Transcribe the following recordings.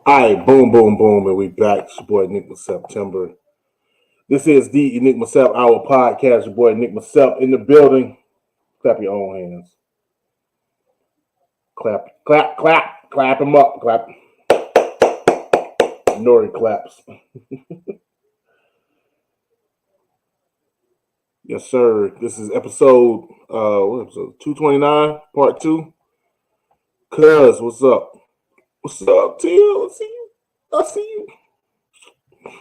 All right, boom, boom, boom, and we back. It's your boy Enigma September. This is the Enigma Sept, our podcast. Your boy Enigma Sept in the building. Clap your own hands. Clap, clap, clap, clap them up, clap. Nori claps. Yes, sir. This is episode 229, part 2. Cuz, what's up? What's up, T? I see you. I see you. I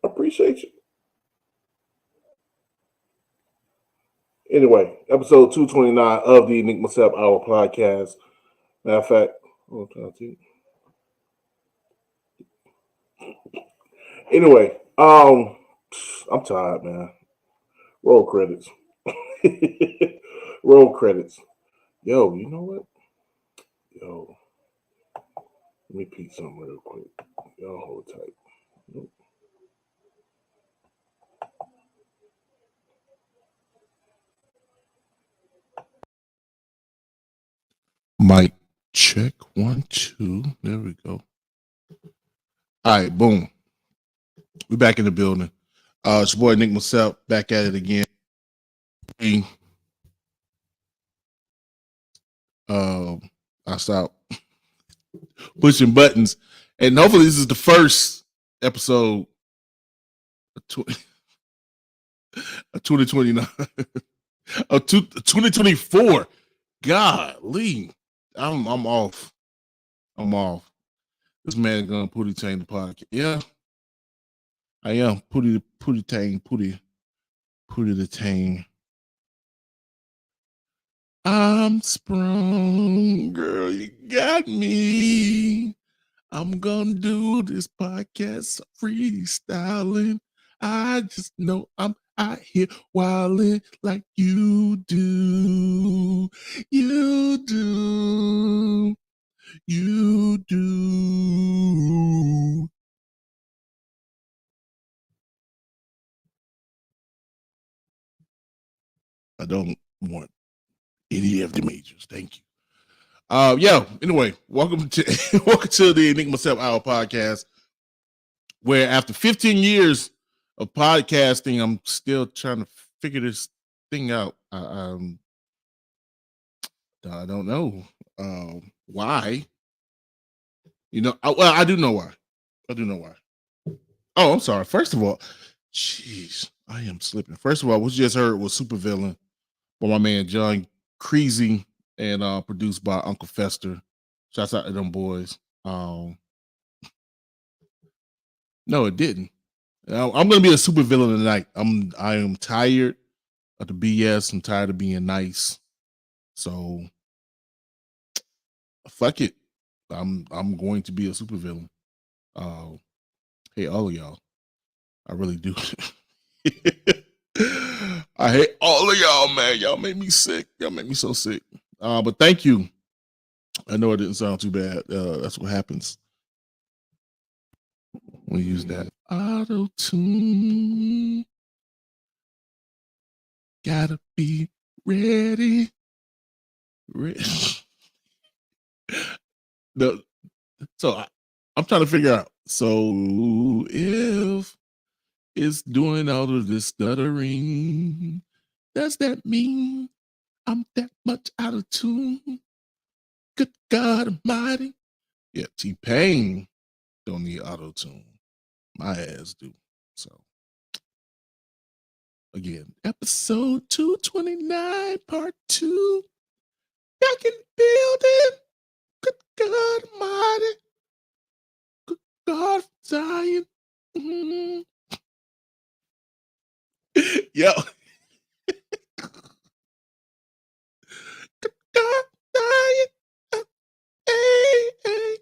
appreciate you. Anyway, episode 229 of the Enigma Sept, our podcast. Matter of fact, anyway, I'm tired, man. Roll credits. Roll credits. Yo, you know what? Yo, let me peek something real quick. Y'all hold tight. Nope. Mic check 1, 2. There we go. All right, boom. We back in the building. It's your boy Enigma Sept back at it again. I stopped pushing buttons, and hopefully this is the first episode of 2029 of 2024. Golly, I'm off. I'm off. This man gonna putty tang the podcast. Yeah, I am putty the tang. I'm sprung, girl. You got me. I'm gonna do this podcast freestyling. I just know I'm out here wilding like you do. You do. You do. I don't want any of the majors. Thank you. Anyway, welcome to the Enigma Sept Hour podcast, where after 15 years of podcasting, I'm still trying to figure this thing out. I don't know why. You know, I do know why. Oh, I'm sorry. First of all, jeez, I am slipping. First of all, what you just heard was Supervillain by my man John Creasy and produced by Uncle Fester. Shouts out to them boys. No, it didn't. I'm gonna be a supervillain tonight. I am tired of the BS. I'm tired of being nice. So fuck it. I'm going to be a supervillain. Hey, all of y'all. I really do. I hate all of y'all, man. Y'all make me sick. Y'all make me so sick. But thank you. I know it didn't sound too bad. That's what happens when you use that auto-tune. Gotta be ready. So I'm trying to figure out. So if is doing all of this stuttering. Does that mean I'm that much out of tune? Good God Almighty. Yeah, T-Pain don't need auto-tune. My ass do. So, again, episode 229, part 2. Back in the building. Good God Almighty. Good God Zion. Mm-hmm. Yo. Good God Zion. Hey, hey.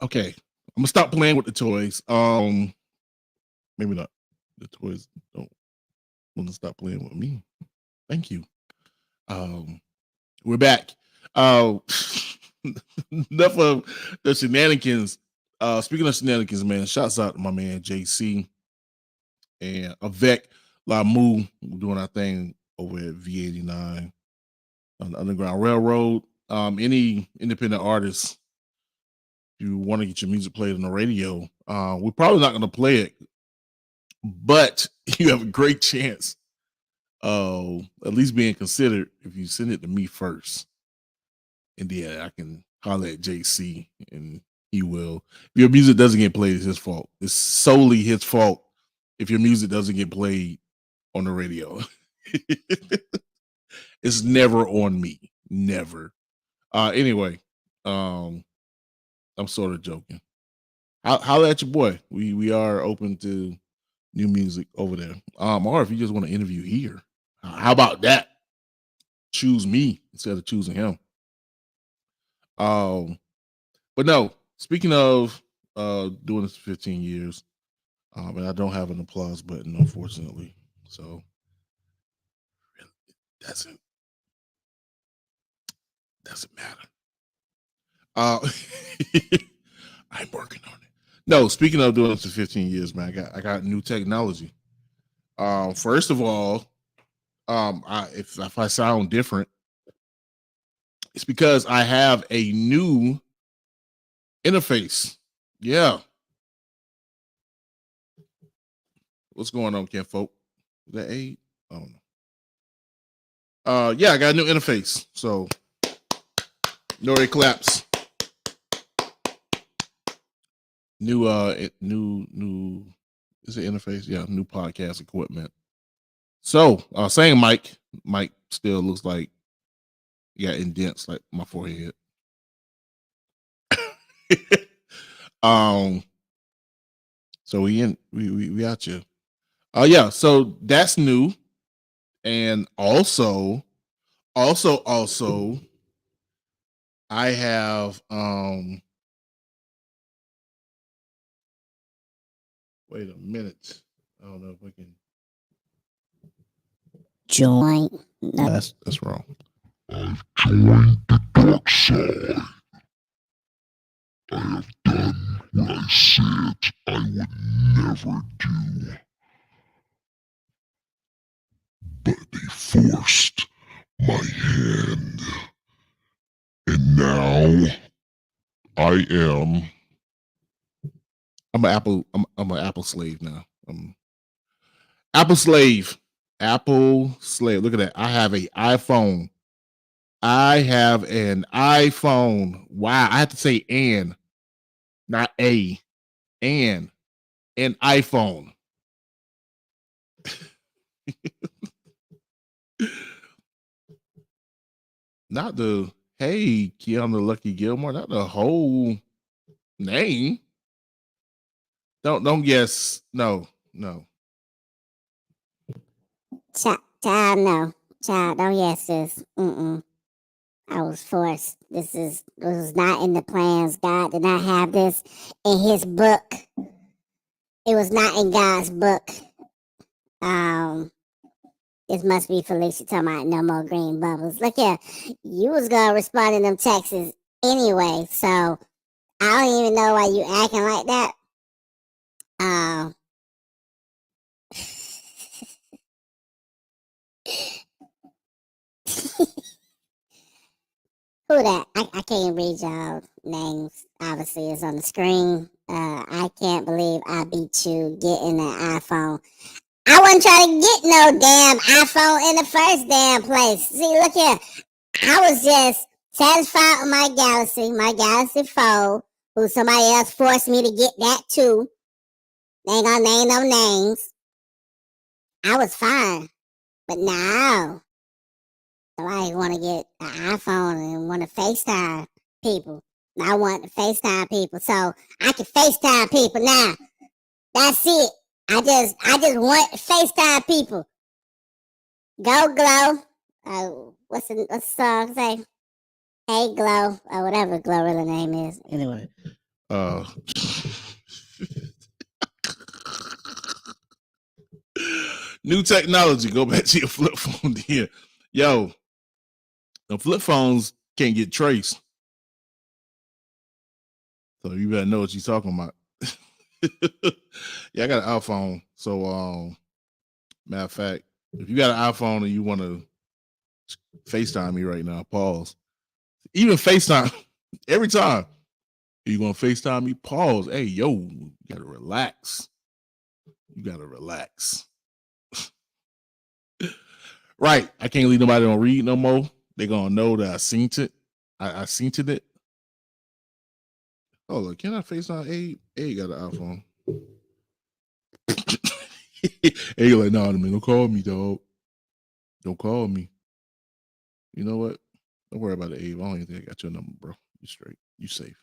Okay, I'm gonna stop playing with the toys. Maybe not. The toys don't want to stop playing with me. Thank you. We're back. Enough of the shenanigans. Speaking of shenanigans, man, shouts out to my man JC and Avec Lamu doing our thing over at V89 on the Underground Railroad. Any independent artists, if you want to get your music played on the radio, we're probably not going to play it, but you have a great chance at least being considered if you send it to me first. And then I can holler at JC and he will. If your music doesn't get played, it's his fault. It's solely his fault if your music doesn't get played on the radio. It's never on me. Never. Anyway, I'm sort of joking. Holler at your boy. We are open to new music over there. Or if you just want to interview here, how about that? Choose me instead of choosing him. But no, speaking of doing this for 15 years, and I don't have an applause button, unfortunately. So it doesn't matter. I'm working on it. No, speaking of doing this for 15 years, man, I got new technology. First of all, if I sound different, it's because I have a new interface. Yeah. What's going on, Ken folk? Is that 8? I don't know. Yeah, I got a new interface. So Nori claps. New is it interface? Yeah, new podcast equipment. So same mic still looks like you got indents like my forehead. So we out you. Yeah, so that's new. And also I have wait a minute. I don't know if we can join. That's wrong. I've joined the dark side. I have done what I said I would never do. But they forced my hand. And now I am. I'm an Apple slave now. Apple slave. Apple slave. Look at that. I have an iPhone. I have an iPhone. Wow. I have to say an, not a. An iPhone. Not the hey Keanu Lucky Gilmore, not the whole name. Don't guess. No. Child, no. Child, don't yes this. I was forced. This was not in the plans. God did not have this in his book. It was not in God's book. This must be Felicia talking about no more green bubbles. Look here, you was gonna respond in them texts anyway, so I don't even know why you acting like that. Who that? I can't read y'all names. Obviously, it's on the screen. I can't believe I beat you getting an iPhone. I wasn't trying to get no damn iPhone in the first damn place. See, look here. I was just satisfied with my Galaxy Fold, who somebody else forced me to get that too. They ain't gonna name no names. I was fine. But now, somebody want to get an iPhone and want to FaceTime people. I want to FaceTime people, so I can FaceTime people now. That's it. I just want to FaceTime people. Go Glow. What's the song say? Hey Glow, or whatever Glorilla name is. Anyway. New technology. Go back to your flip phone here. Yo, the flip phones can't get traced. So you better know what you're talking about. Yeah, I got an iPhone. So matter of fact, if you got an iPhone and you want to FaceTime me right now, pause. Even FaceTime, every time. You gonna FaceTime me? Pause. Hey, yo, you gotta relax. You gotta relax. Right. I can't leave nobody on read no more. They're gonna know that I seen it. I seen it. Oh, look, can I FaceTime Abe? Abe got an iPhone. Abe like, nah, man, don't call me, dog. Don't call me. You know what? Don't worry about it, Abe. I don't even think I got your number, bro. You straight. You safe.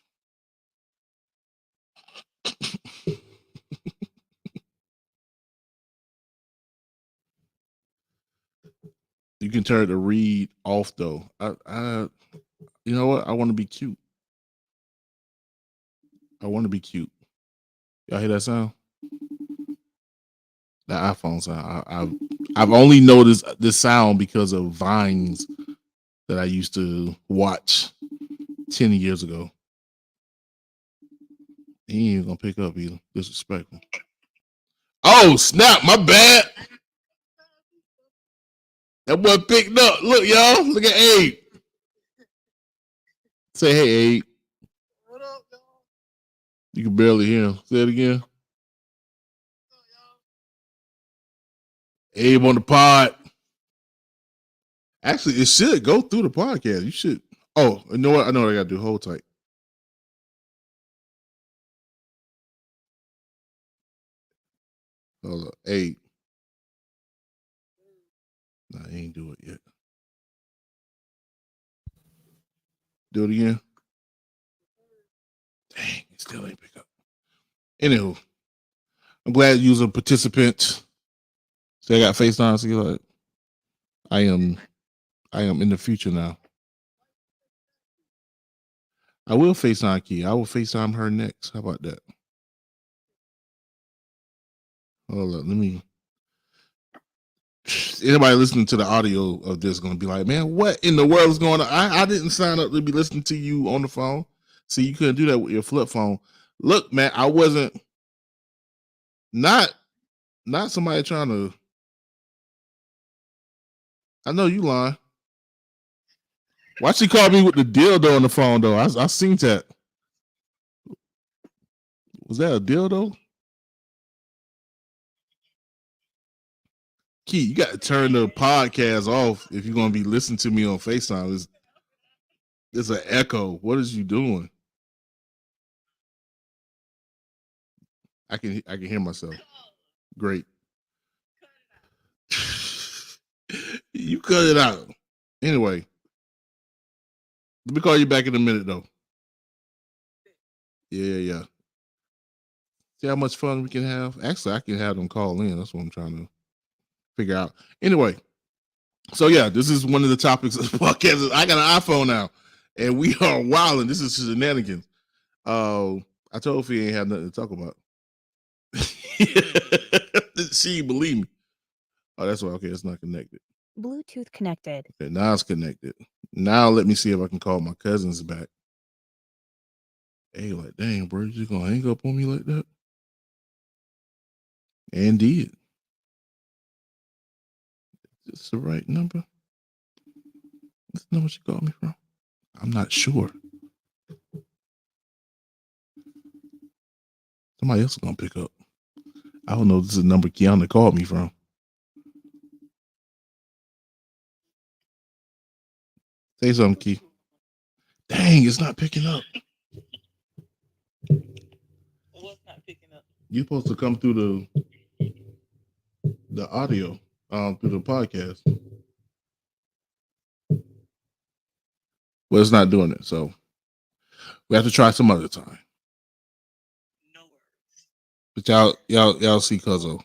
You can turn the read off though. I you know what? I want to be cute. I want to be cute. Y'all hear that sound? The iPhone sound. I've only noticed this sound because of Vines that I used to watch 10 years ago. He ain't gonna pick up either. Disrespectful. Oh snap! My bad. That boy picked up. Look, y'all. Look at Abe. Say hey, Abe. What up, y'all? You can barely hear him. Say it again. Abe on the pod. Actually, it should go through the podcast. You should. Oh, you know what? I know what I got to do. Hold tight. Hold up. Abe. Nah, I ain't do it yet. Do it again. Dang, it still ain't pick up. Anywho, I'm glad you was a participant. So I got FaceTime. See, like, I am in the future now. I will FaceTime Key. I will FaceTime her next. How about that? Hold up. Let me. Anybody listening to the audio of this going to be like, man, what in the world is going on? I didn't sign up to be listening to you on the phone. See, you couldn't do that with your flip phone. Look, man, I wasn't not somebody trying to. I know you lying. Why she call me with the dildo on the phone though? I seen that. Was that a dildo? Key, you got to turn the podcast off if you're gonna be listening to me on FaceTime. It's an echo. What is you doing? I can hear myself. Great. You cut it out. Anyway, let me call you back in a minute though. Yeah. See how much fun we can have? Actually, I can have them call in. That's what I'm trying to figure out. Anyway, so yeah, this is one of the topics of the podcast. I got an iPhone now, and we are wilding. This is shenanigans. I told Fee ain't had nothing to talk about. She believe me. Oh, that's why. Okay, it's not connected. Bluetooth connected. Okay, now it's connected. Now let me see if I can call my cousins back. Hey, like, dang, bro, you just gonna hang up on me like that? And did. Is this the right number? This number she called me from? I'm not sure. Somebody else is gonna pick up. I don't know if this is the number Kiana called me from. Say something, Key. Dang, it's not picking up. What's not picking up? You're supposed to come through the audio, through the podcast. Well, it's not doing it, so we have to try some other time. No worries. But y'all see Cuzzo.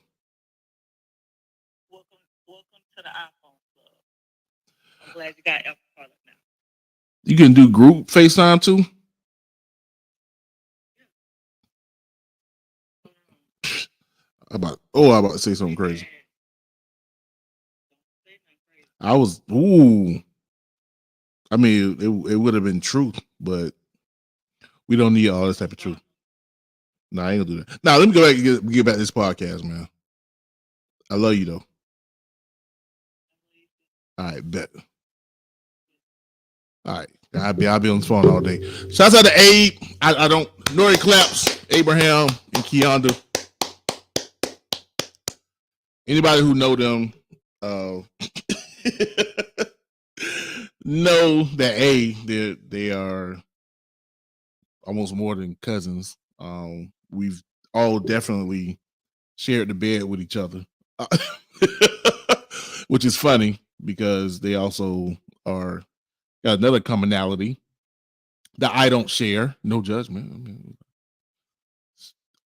Welcome to the iPhone Club. I'm glad you got Apple product now. You can do group FaceTime too. I'm about to say something crazy. I was I mean, it would have been truth, but we don't need all this type of truth. No, I ain't gonna do that. Now let me go back and get back to this podcast, man. I love you though. All right, bet. All right, I'll be on the phone all day. Shouts out to Abe. I don't Nori Claps, Abraham, and Keonda. Anybody who know them know that they are almost more than cousins. We've all definitely shared the bed with each other, which is funny because they also are got another commonality that I don't share. No judgment. I mean,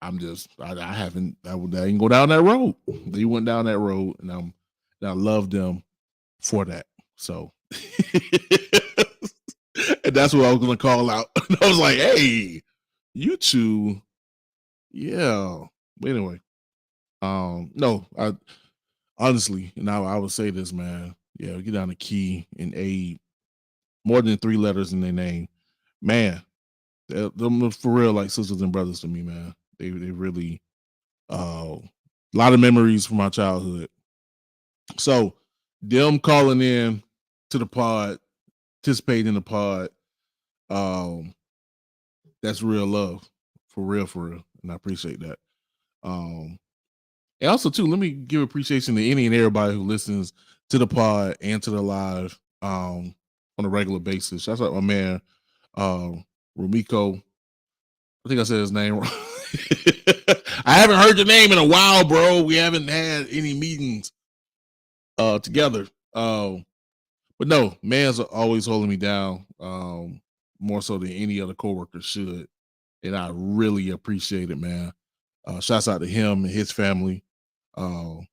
I didn't go down that road. They went down that road, and I love them for that. So, and that's what I was gonna call out. I was like, "Hey, you two, yeah." But anyway, no, I honestly, I would say this, man. Yeah, get down to Key and A, more than 3 letters in their name, man. Them for real like sisters and brothers to me, man. They really a lot of memories from my childhood. So them calling in to the pod, participating in the pod, that's real love. For real. And I appreciate that. And also too, let me give appreciation to any and everybody who listens to the pod and to the live on a regular basis. Shout out my man Rumiko. I think I said his name wrong. I haven't heard your name in a while, bro. We haven't had any meetings together. But no, man's always holding me down, more so than any other coworker should. And I really appreciate it, man. Shouts out to him and his family. And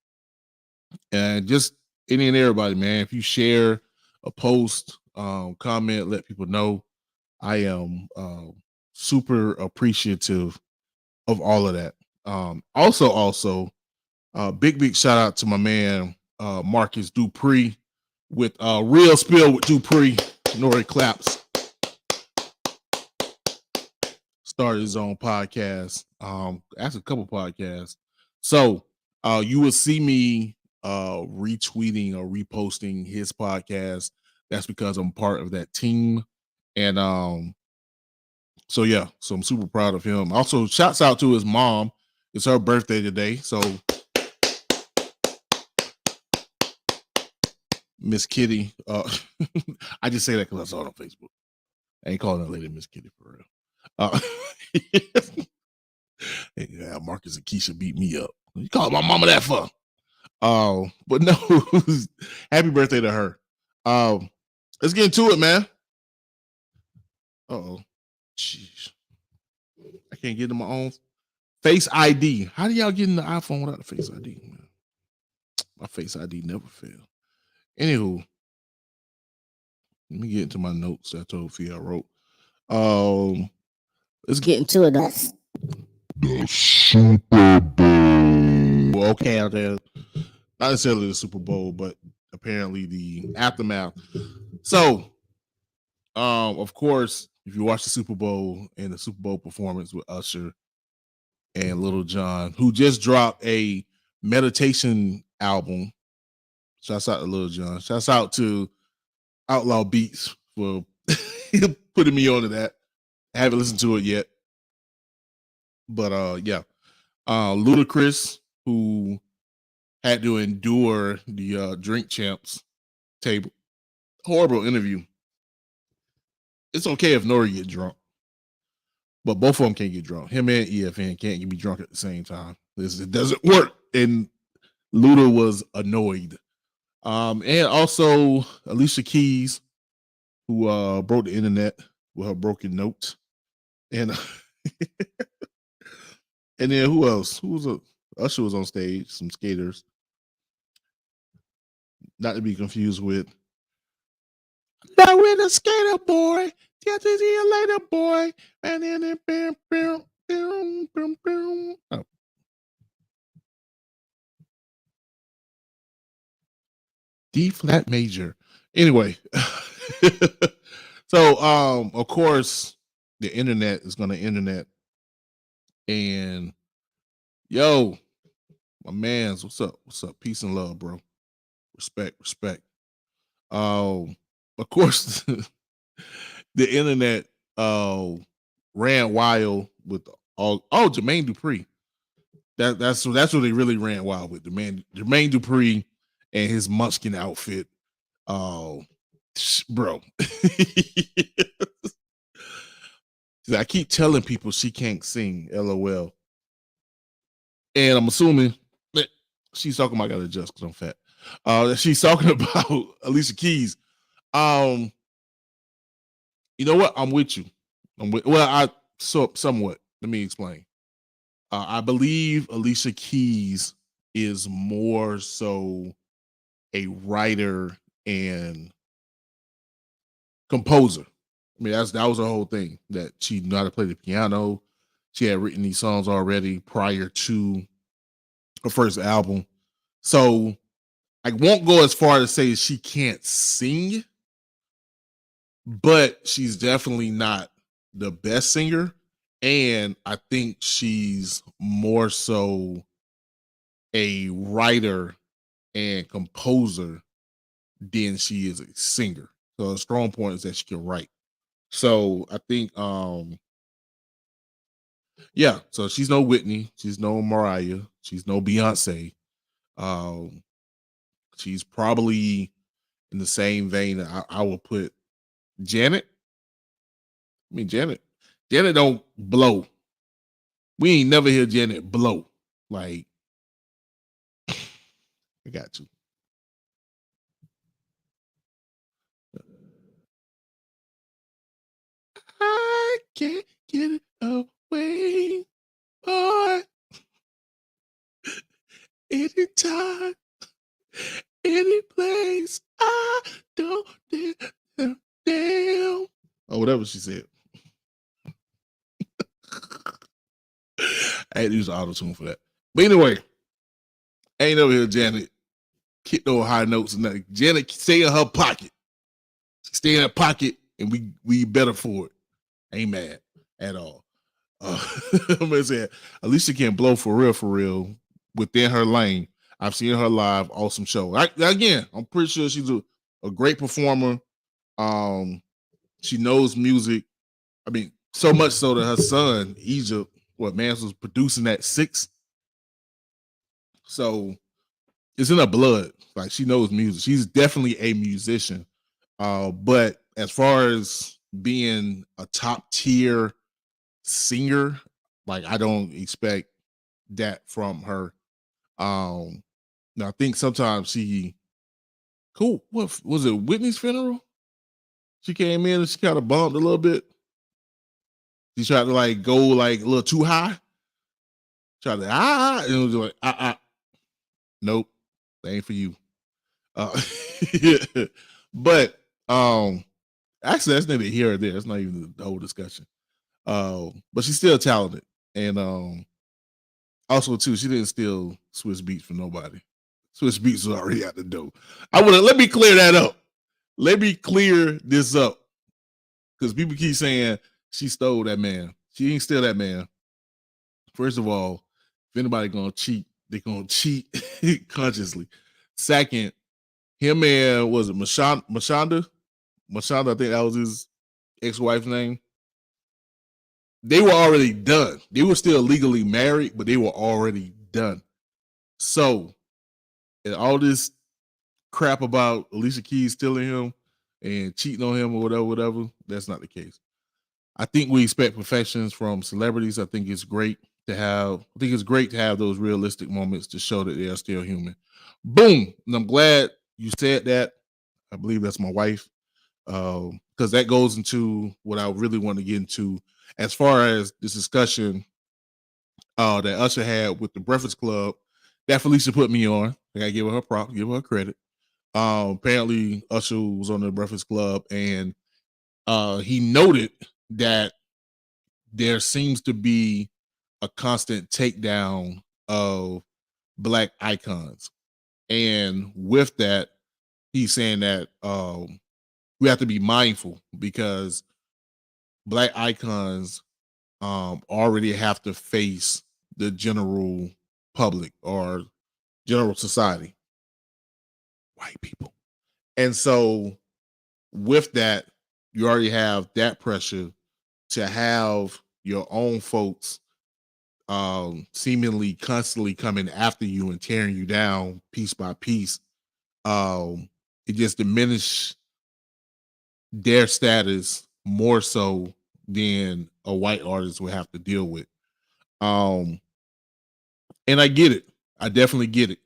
just any and everybody, man. If you share a post, comment, let people know. I am super appreciative of all of that. Also, big shout out to my man Marcus Dupree with Real Spill with Dupree. Nori Claps started his own podcast. Actually a couple podcasts. So you will see me retweeting or reposting his podcast. That's because I'm part of that team. And so I'm super proud of him. Also, shouts out to his mom. It's her birthday today. So Miss Kitty. I just say that because I saw it on Facebook. I ain't calling that lady Miss Kitty for real. Yeah, Marcus and Keisha beat me up. You call my mama that for? But no, happy birthday to her. Let's get into it, man. Jeez. I can't get to my own Face ID. How do y'all get in the iPhone without the Face ID, man? My Face ID never fails. Anywho, let me get into my notes that I told Fia I wrote. Let's get into it. The Super Bowl. Okay, out there. Not necessarily the Super Bowl, but apparently the aftermath. So, of course, if you watch the Super Bowl and the Super Bowl performance with Usher and Little John, who just dropped a meditation album. Shouts out to Little John. Shouts out to Outlaw Beats for putting me onto that. I haven't listened to it yet. But yeah. Ludacris, who had to endure the Drink Champs table. Horrible interview. It's okay if Nori get drunk, but both of them can't get drunk. Him and EFN can't be drunk at the same time. It doesn't work. And Luda was annoyed. And also Alicia Keys, who broke the internet with her broken notes. And and then who else? Usher was on stage, some skaters. Not to be confused with now we're the skater boy. Get to see you later, boy. And then it bam, bam, bam, bam, bam. Oh. D flat major. Anyway. So of course the internet is gonna internet. And yo, my man's what's up? What's up? Peace and love, bro. Respect. Of course the internet ran wild with Jermaine Dupri. That's what they really ran wild with. Jermaine Dupri and his Munchkin outfit. Bro. I keep telling people she can't sing, LOL. And I'm assuming that she's talking about, I gotta adjust because I'm fat. She's talking about Alicia Keys. You know what? I'm with you. Somewhat. Let me explain. I believe Alicia Keys is more so a writer and composer. I mean, that was her whole thing, that she knew how to play the piano. She had written these songs already prior to her first album. So I won't go as far to say she can't sing, but she's definitely not the best singer. And I think she's more so a writer and composer than she is a singer. So a strong point is that she can write. So I think yeah, so she's no Whitney, she's no Mariah, she's no Beyonce. She's probably in the same vein that I will put Janet. I mean, Janet don't blow. We ain't never hear Janet blow. Like, I got you. I can't get it away, boy. Anytime, any place, I don't damn. Or whatever she said. I had to use auto-tune for that. But anyway, I ain't never hear Janet kick those high notes and nothing. Janet stay in her pocket. Stay in her pocket, and we better for it. Ain't mad at all. I'm gonna say Alicia can blow for real within her lane. I've seen her live, awesome show. Again, I'm pretty sure she's a great performer. She knows music. I mean, so much so that her son, Egypt, Mans was producing at 6. So it's in her blood. Like, she knows music. She's definitely a musician. But as far as being a top tier singer, like, I don't expect that from her. Now I think sometimes what was it, Whitney's funeral? She came in and she kind of bumped a little bit. She tried to like go like a little too high. Tried to and it was like nope, that ain't for you. But actually that's neither here or there. It's not even the whole discussion. But she's still talented. And also too, she didn't steal Swiss Beats from nobody. Swiss Beats was already out the door. Let me clear that up. Let me clear this up. Because people keep saying she stole that man. She ain't steal that man. First of all, if anybody gonna cheat, they're gonna cheat consciously. Second, him and was it Mashonda? Mashonda, I think that was his ex-wife's name. they were already done. They were still legally married, but they were already done. So, and all this crap about Alicia Keys stealing him and cheating on him or whatever, that's not the case. I think we expect perfections from celebrities. I think it's great to have those realistic moments to show that they are still human. Boom. And I'm glad you said that. I believe that's my wife. Because that goes into what I really want to get into as far as this discussion that Usher had with the Breakfast Club. That Felicia put me on. I gotta give her props, give her credit. Apparently Usher was on the Breakfast Club and he noted that there seems to be a constant takedown of Black icons. And with that, he's saying that we have to be mindful because Black icons already have to face the general public or general society, white people. And so with that, you already have that pressure to have your own folks seemingly constantly coming after you and tearing you down piece by piece. It just diminished their status more so than a white artist would have to deal with. And I get it. I definitely get it.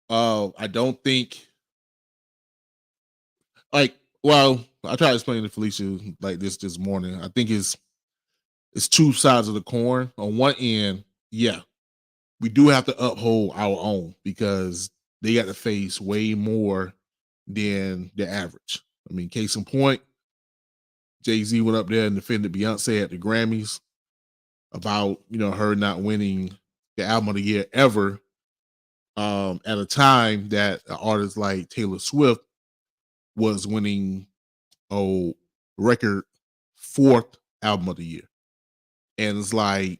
I don't think I tried to explain to Felicia like this morning. I think it's two sides of the coin. On one end, yeah, we do have to uphold our own because they got to face way more than the average. I mean, case in point, Jay-Z went up there and defended Beyonce at the Grammys about, her not winning the album of the year ever at a time that an artist like Taylor Swift was winning a record 4th album of the year. And it's like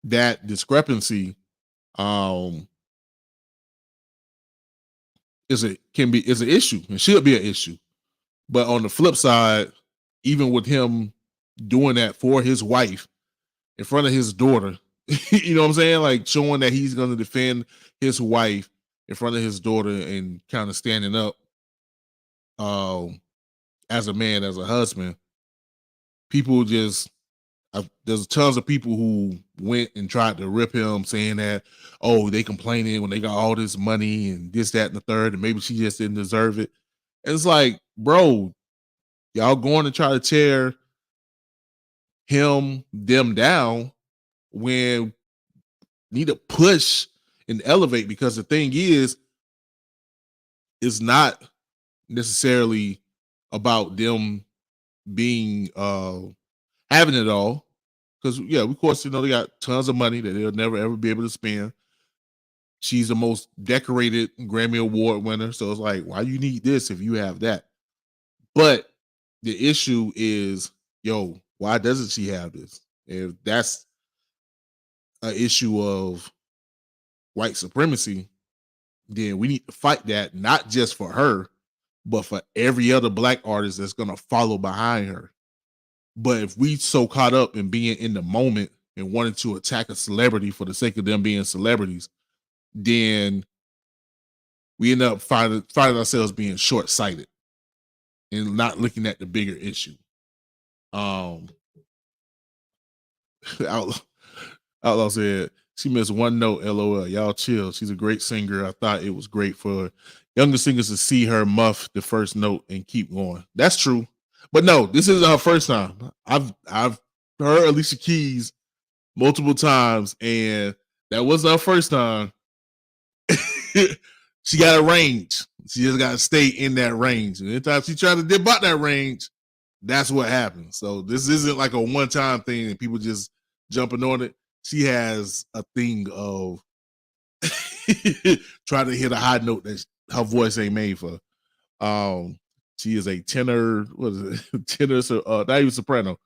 that discrepancy is an issue and should be an issue. But on the flip side, even with him doing that for his wife in front of his daughter, you know what I'm saying? Like showing that he's going to defend his wife in front of his daughter and kind of standing up as a man, as a husband. People just, there's tons of people who went and tried to rip him saying that, oh, they complaining when they got all this money and this, that, and the third, and maybe she just didn't deserve it. And it's like, bro, y'all going to try to tear them down when need to push and elevate, because the thing is, it's not necessarily about them being having it all. Because yeah, of course, they got tons of money that they'll never ever be able to spend. She's the most decorated Grammy Award winner. So it's like, why you need this if you have that? But the issue is, why doesn't she have this? If that's an issue of white supremacy, then we need to fight that, not just for her, but for every other Black artist that's going to follow behind her. But if we so caught up in being in the moment and wanting to attack a celebrity for the sake of them being celebrities, then we end up finding ourselves being short-sighted and not looking at the bigger issue. Outlaw said, she missed one note, LOL. Y'all chill. She's a great singer. I thought it was great for younger singers to see her muff the first note and keep going. That's true. But no, this isn't her first time. I've heard Alicia Keys multiple times, and that wasn't her first time. She got a range. She just got to stay in that range. And anytime she tried to dip out that range, that's what happens. So this isn't like a one-time thing and people just jumping on it. She has a thing of trying to hit a high note that her voice ain't made for. She is a tenor. What is it? Tenor, not even soprano.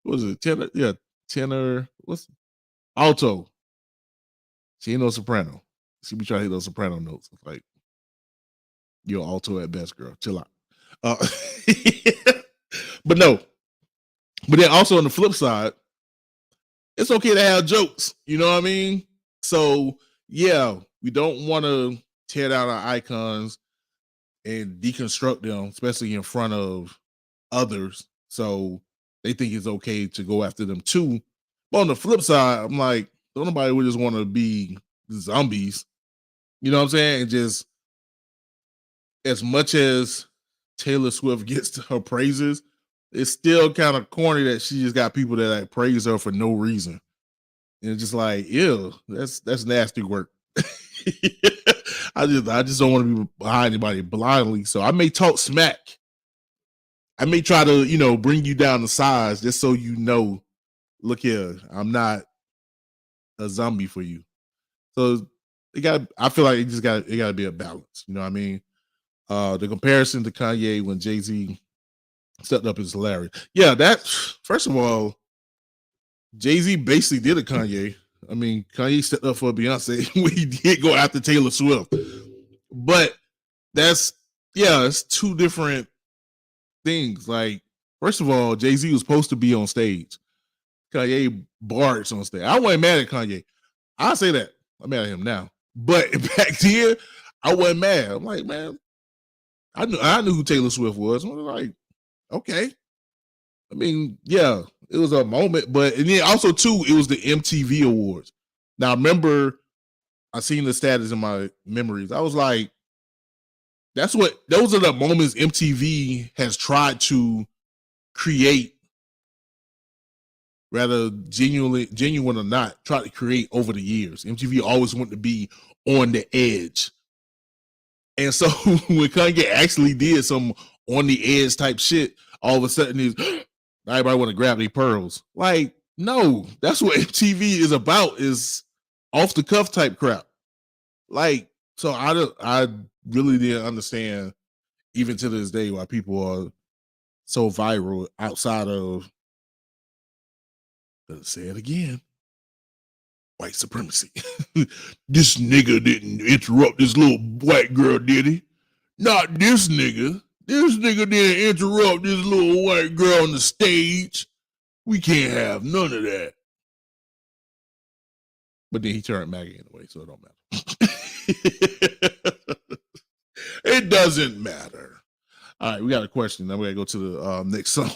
What is it? Tenor? Yeah, tenor. What's alto? She ain't no soprano. She be trying to hit those soprano notes. It's like, you're alto at best, girl. Chill out. But no, But then also on the flip side, it's okay to have jokes. You know what I mean? So yeah, we don't want to tear down our icons and deconstruct them, especially in front of others. So they think it's okay to go after them too. But on the flip side, I'm like, don't nobody would just want to be zombies. You know what I'm saying? And just as much as Taylor Swift gets her praises, it's still kind of corny that she just got people that like praise her for no reason. And it's just like, ew, that's nasty work. I just don't want to be behind anybody blindly. So I may talk smack. I may try to, bring you down to size just so you know, look here, I'm not a zombie for you. So I feel like it got to be a balance. You know what I mean? The comparison to Kanye when Jay-Z stepped up is hilarious. Yeah, first of all, Jay-Z basically did a Kanye. I mean, Kanye stepped up for Beyonce when he did go after Taylor Swift. But it's two different things. Like, first of all, Jay-Z was supposed to be on stage. Kanye barged on stage. I wasn't mad at Kanye. I'll say that. I'm mad at him now. But back then, I wasn't mad. I'm like, man, I knew who Taylor Swift was. I was like, okay. I mean, yeah, it was a moment, and then also too, it was the MTV Awards. Now, remember, I seen the status in my memories. I was like, those are the moments MTV has tried to create, rather genuine or not, try to create over the years. MTV always wanted to be on the edge. And so when Kanye actually did some on the edge type shit, all of a sudden everybody want to grab their pearls. Like, no, that's what MTV is about, is off the cuff type crap. Like, so I really didn't understand, even to this day, why people are so viral outside of, let's say it again, white supremacy. This nigga didn't interrupt this little white girl, did he? Not this nigga. This nigga didn't interrupt this little white girl on the stage. We can't have none of that. But then he turned MAGA anyway, so it don't matter. It doesn't matter. All right, we got a question. Now we gotta go to the next song.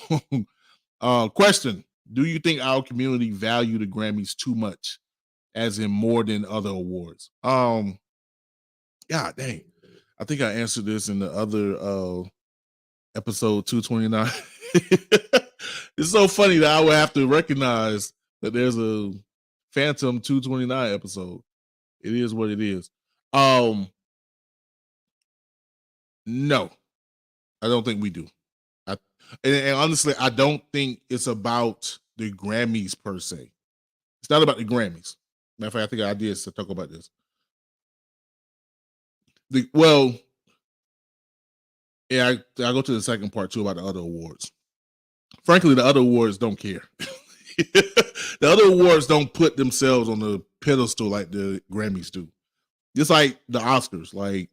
Question: do you think our community value the Grammys too much, as in more than other awards? God dang. I think I answered this in the other episode 229. It's so funny that I would have to recognize that there's a Phantom 229 episode. It is what it is. No, I don't think we do. And honestly, I don't think it's about the Grammys per se. It's not about the Grammys. Matter of fact, I think our idea is to talk about this. I go to the second part too about the other awards. Frankly, the other awards don't care. The other awards don't put themselves on the pedestal like the Grammys do. Just like the Oscars, like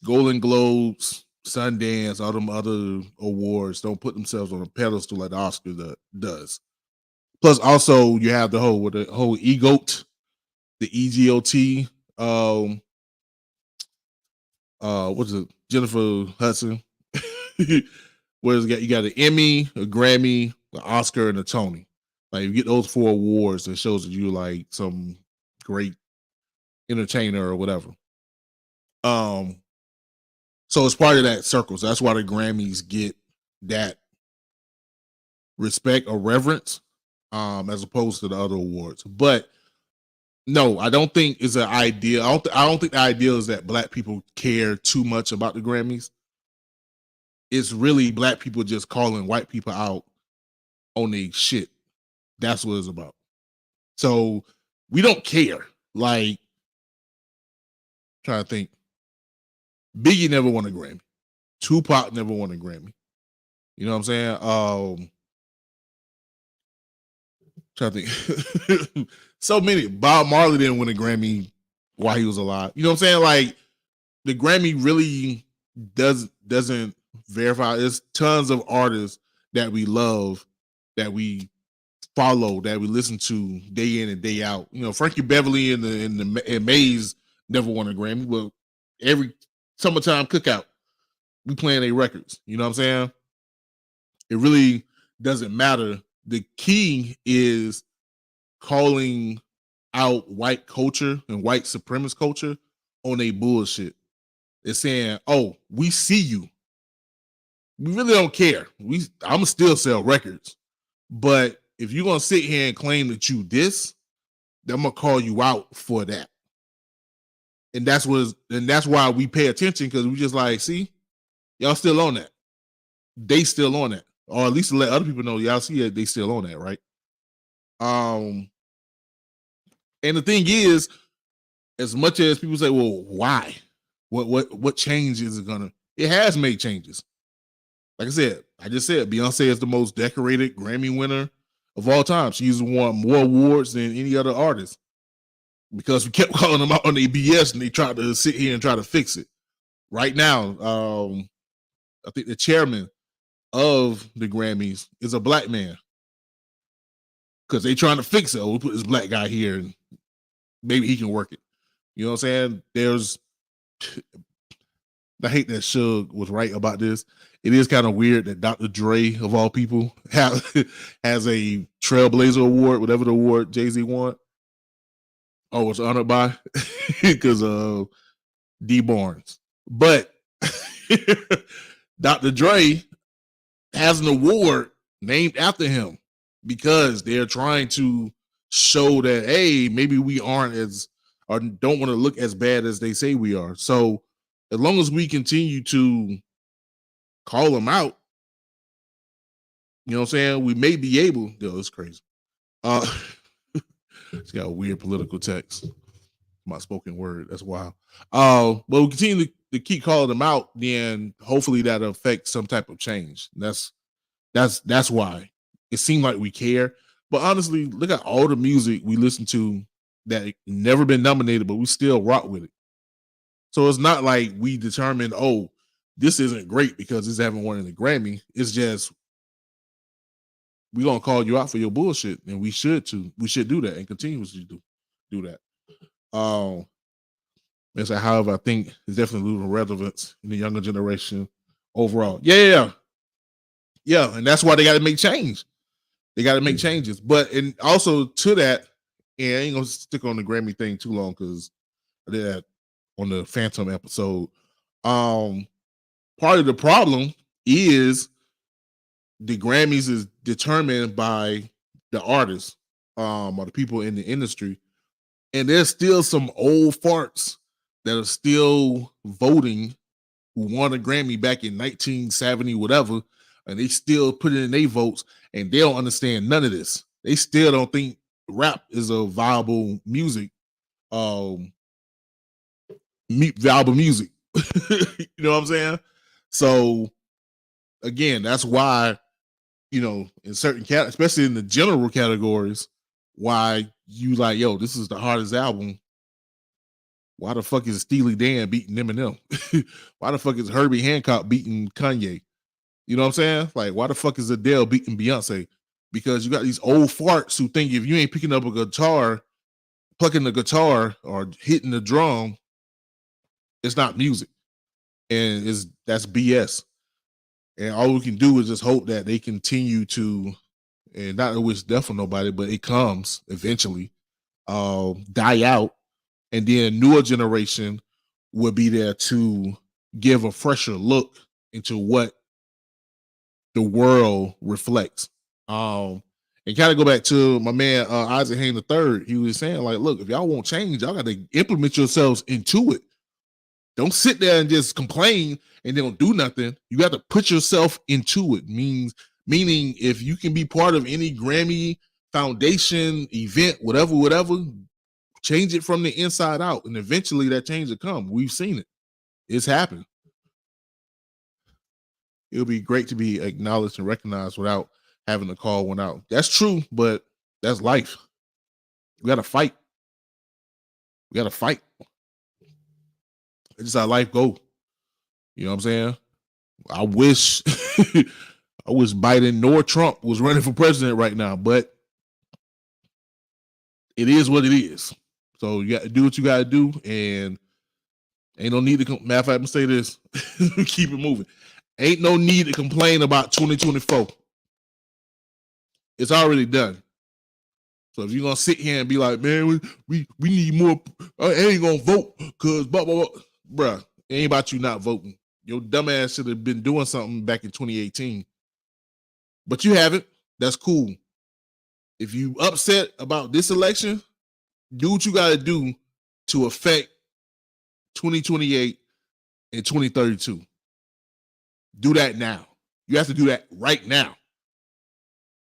Golden Globes, Sundance, all them other awards don't put themselves on a pedestal like the Oscar does. Plus, also you have the whole EGOT, the EGOT. What's it? Jennifer Hudson. Where you got an Emmy, a Grammy, an Oscar, and a Tony. Like, you get those 4 awards, that shows that you like some great entertainer or whatever. So it's part of that circle. So that's why the Grammys get that respect or reverence, as opposed to the other awards. But no, I don't think it's an idea. I don't think the idea is that Black people care too much about the Grammys. It's really Black people just calling white people out on their shit. That's what it's about. So we don't care. Like, trying to think. Biggie never won a Grammy. Tupac never won a Grammy. You know what I'm saying? Trying to think. So many. Bob Marley didn't win a Grammy while he was alive. You know what I'm saying? Like, the Grammy really doesn't verify. There's tons of artists that we love, that we follow, that we listen to day in and day out. You know, Frankie Beverly and Maze never won a Grammy, but every summertime cookout, we playing their records. You know what I'm saying? It really doesn't matter. The key is calling out white culture and white supremacist culture on a bullshit. It's saying, "Oh, we see you. We really don't care. I'm gonna still sell records, but if you're gonna sit here and claim that you this, then I'm gonna call you out for that." And that's why we pay attention, because we just like, see, y'all still on that. They still on that, or at least to let other people know, y'all see it. They still on that, right? And the thing is, as much as people say, "Well, why? What change is it gonna?" It has made changes. Like I just said, Beyonce is the most decorated Grammy winner of all time. She's won more awards than any other artist, because we kept calling them out on the BS and they tried to sit here and try to fix it. Right now, I think the chairman of the Grammys is a black man, because they trying to fix it. Oh, we'll put this black guy here and maybe he can work it. You know what I'm saying? I hate that Suge was right about this. It is kind of weird that Dr. Dre, of all people, has a Trailblazer Award, whatever the award Jay-Z won. Oh, it's honored by because of D. Barnes. But Dr. Dre has an award named after him, because they're trying to show that, hey, maybe we aren't as, or don't want to look as bad as they say we are. So as long as we continue to call them out, you know what I'm saying, we may be able. Yo, it's crazy. It's got a weird political text. My spoken word. That's wild. But we continue to keep calling them out, then hopefully that'll affect some type of change. That's why it seemed like we care. But honestly, look at all the music we listen to that never been nominated, but we still rock with it. So it's not like we determined, oh, this isn't great because this haven't won in the Grammy. It's just, we're gonna call you out for your bullshit, and we should too. We should do that and continuously do that. However, I think it's definitely losing relevance in the younger generation overall. Yeah, and that's why they got to make change. They got to make changes. But and also to that, and I ain't gonna stick on the Grammy thing too long, because I did that on the Phantom episode. Part of the problem is the Grammys is determined by the artists, or the people in the industry, and there's still some old farts that are still voting who won a Grammy back in 1970, whatever, and they still put in their votes, and they don't understand none of this. They still don't think rap is a viable music, viable music. You know what I'm saying? So again, that's why, you know, in certain especially in the general categories, why you like, yo, this is the hardest album. Why the fuck is Steely Dan beating Eminem? Why the fuck is Herbie Hancock beating Kanye? You know what I'm saying? Like, why the fuck is Adele beating Beyonce? Because you got these old farts who think if you ain't picking up a guitar, plucking the guitar or hitting the drum, it's not music. And that's BS. And all we can do is just hope that they continue to, and not to wish death on nobody, but it comes eventually, die out. And then a newer generation will be there to give a fresher look into what the world reflects. And kind of go back to my man Isaac Haynes III. He was saying, like, look, if y'all won't change, y'all got to implement yourselves into it. Don't sit there and just complain and then don't do nothing. You got to put yourself into it. Meaning, if you can be part of any Grammy Foundation event, whatever, change it from the inside out, and eventually that change will come. We've seen it. It's happened. It'll be great to be acknowledged and recognized without having to call one out. That's true, but that's life. We got to fight. It's just how life go. You know what I'm saying? I wish I wish Biden nor Trump was running for president right now, but it is what it is. So you got to do what you got to do, and ain't no need to. Matter of fact, I'm gonna say this: keep it moving. Ain't no need to complain about 2024. It's already done. So if you're gonna sit here and be like, man, we need more, I ain't gonna vote because blah blah blah, bruh, it ain't about you not voting. Your dumb ass should have been doing something back in 2018, but you haven't. That's cool. If you upset about this election, do what you got to do to affect 2028 and 2032. Do that now. You have to do that right now.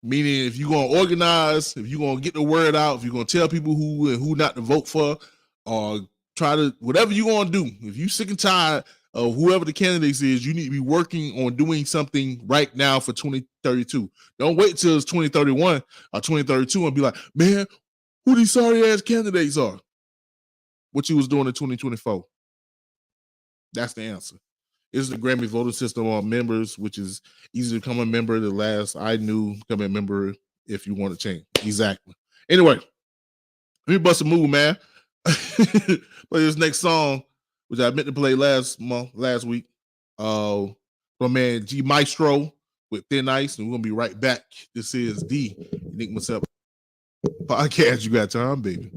Meaning, if you're going to organize, if you're going to get the word out, if you're going to tell people who and who not to vote for, or try to, whatever you're going to do, if you're sick and tired of whoever the candidates is, you need to be working on doing something right now for 2032. Don't wait till it's 2031 or 2032 and be like, man, who these sorry ass candidates are? What you was doing in 2024. That's the answer. It's the Grammy voting system on members, which is easy to become a member. The last I knew, become a member if you want to change. Exactly. Anyway, let me bust a move, man. Play this next song, which I meant to play last week. My man G Maestro with Thin Ice, and we're gonna be right back. This is the Enigma Sept podcast. You got time, baby.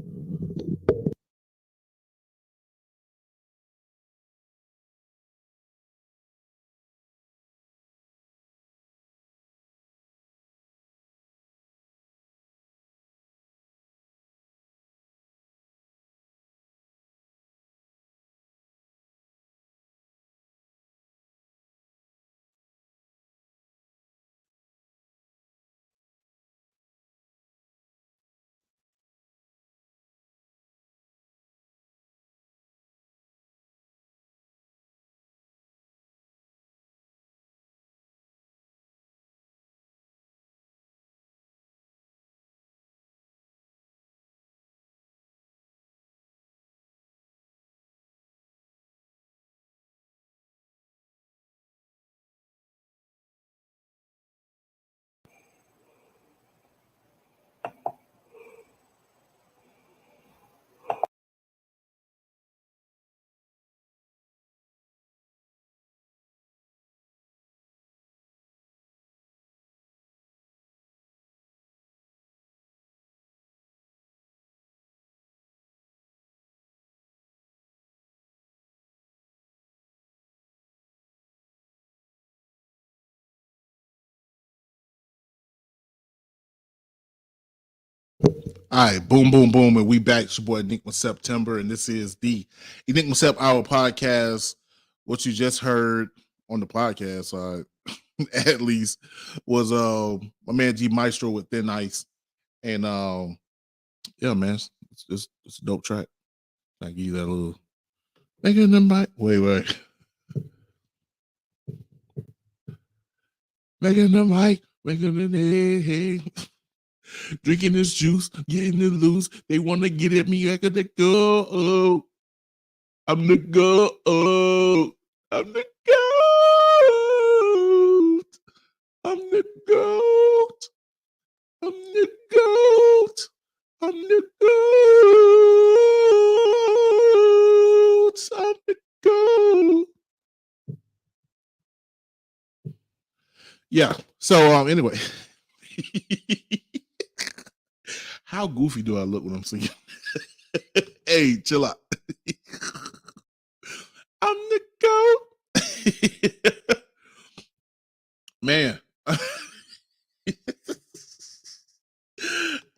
All right, boom, boom, boom, and we back. It's your boy Enigma September, and this is the Enigma Sept Hour podcast. What you just heard on the podcast side, at least, was my man G Maestro with Thin Ice, and yeah, man, it's a dope track. I give you that little making them bite. Wait, making them hike, making them hey. Drinking this juice, getting it loose. They want to get at me. I got to go. I'm the goat. I'm the goat. I'm the goat. I'm the goat. I'm the goat. I'm the goat. Yeah. So anyway. How goofy do I look when I'm singing? Hey, chill out. I'm the goat. Man.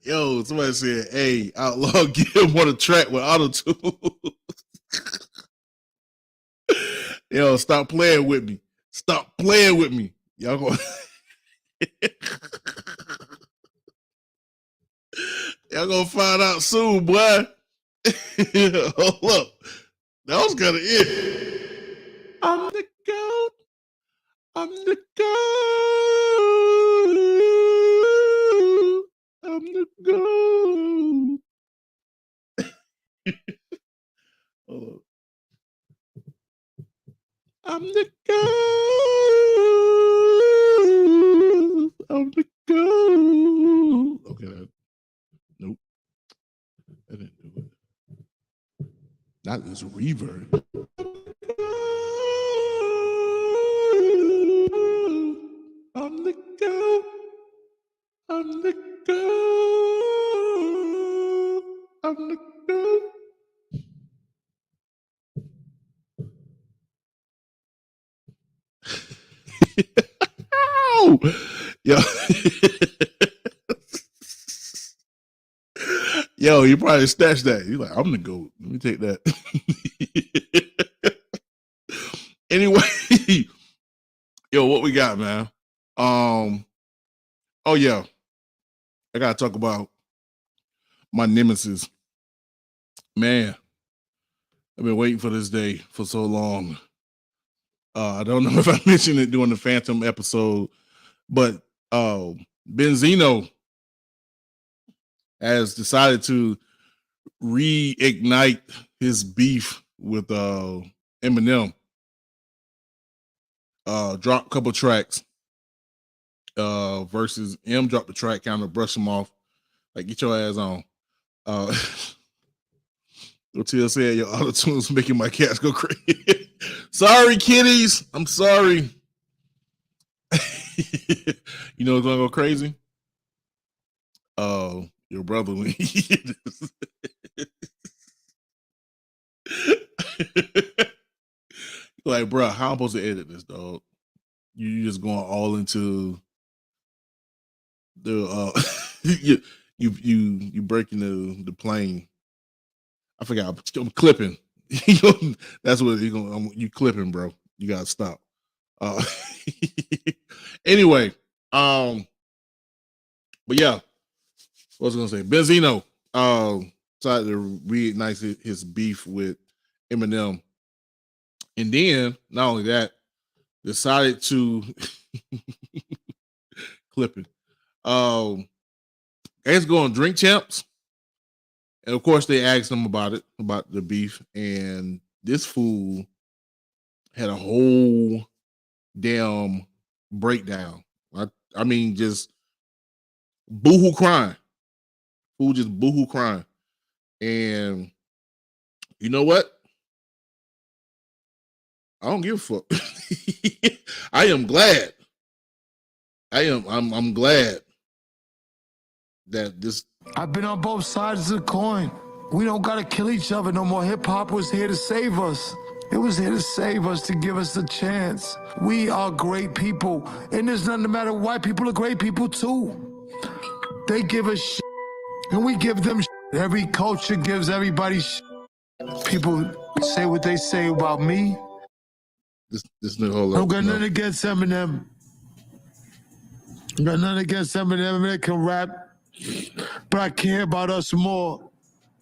Yo, somebody said, hey, Outlaw, get him on a track with auto-tune. Yo, stop playing with me. Stop playing with me. Y'all going y'all gonna find out soon, boy. Hold up. That was kind of it. I'm the goat. I'm the goat. I'm the goat. Hold up. I'm the goat. I'm the go. Okay, nope, that didn't do it. Not this reverb. I'm the go. I'm the go. I'm the go. Ow! Yo. Yo, you probably snatched that. You're like, I'm the GOAT. Let me take that. Anyway, yo, what we got, man? Oh yeah. I gotta talk about my nemesis. Man, I've been waiting for this day for so long. I don't know if I mentioned it during the Phantom episode, but Benzino has decided to reignite his beef with Eminem. Dropped a couple tracks. Versus M dropped the track, kind of brush him off. Like, get your ass on. Until said your auto tune's making my cats go crazy. Sorry, kitties. I'm sorry. You know what's gonna go crazy? Your brother when he hear this. Like, bro, how I'm supposed to edit this, dog? You just going all into the you breaking the plane. I forgot. I'm clipping. That's what you clipping, bro. You gotta stop. Anyway, but yeah, what was I gonna say? Benzino decided to reignite his beef with Eminem, and then not only that, decided to clipping. Let's go on Drink Champs. And of course, they asked him about the beef. And this fool had a whole damn breakdown. I mean, just boohoo crying. Fool just boohoo crying. And you know what? I don't give a fuck. I am glad. I'm glad that this. I've been on both sides of the coin. We don't gotta kill each other no more. Hip hop was here to save us. It was here to save us, to give us a chance. We are great people, and there's nothing to matter. White people are great people too. They give us shit, and we give them shit. Every culture gives everybody shit. People say what they say about me. This nigga, hold I up. don't got nothing against Eminem. I got nothing against Eminem. Eminem can rap, but I care about us more.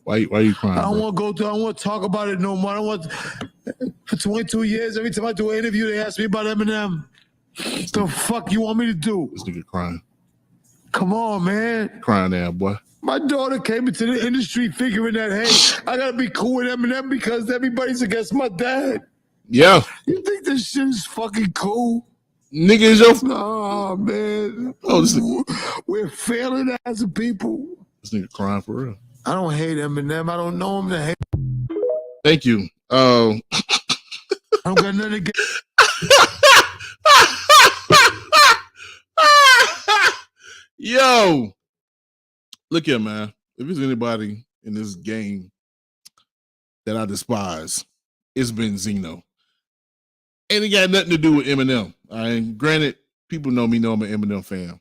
Why you crying? I don't bro? want to go through. I don't want to talk about it no more. I don't want. For 22 years, every time I do an interview, they ask me about Eminem. What the fuck you want me to do? This nigga crying. Come on, man. Crying there, boy. My daughter came into the industry figuring that, hey, I gotta be cool with Eminem because everybody's against my dad. Yeah. You think this shit is fucking cool? Nigga is your. Nah, man. Oh, this nigga. We're failing as a people. This nigga crying for real. I don't hate Eminem. I don't know him to hate. Thank you. I don't got nothing against. Yo, look here, man. If there's anybody in this game that I despise, it's Benzino. And it got nothing to do with Eminem. Granted, people know I'm an Eminem fan.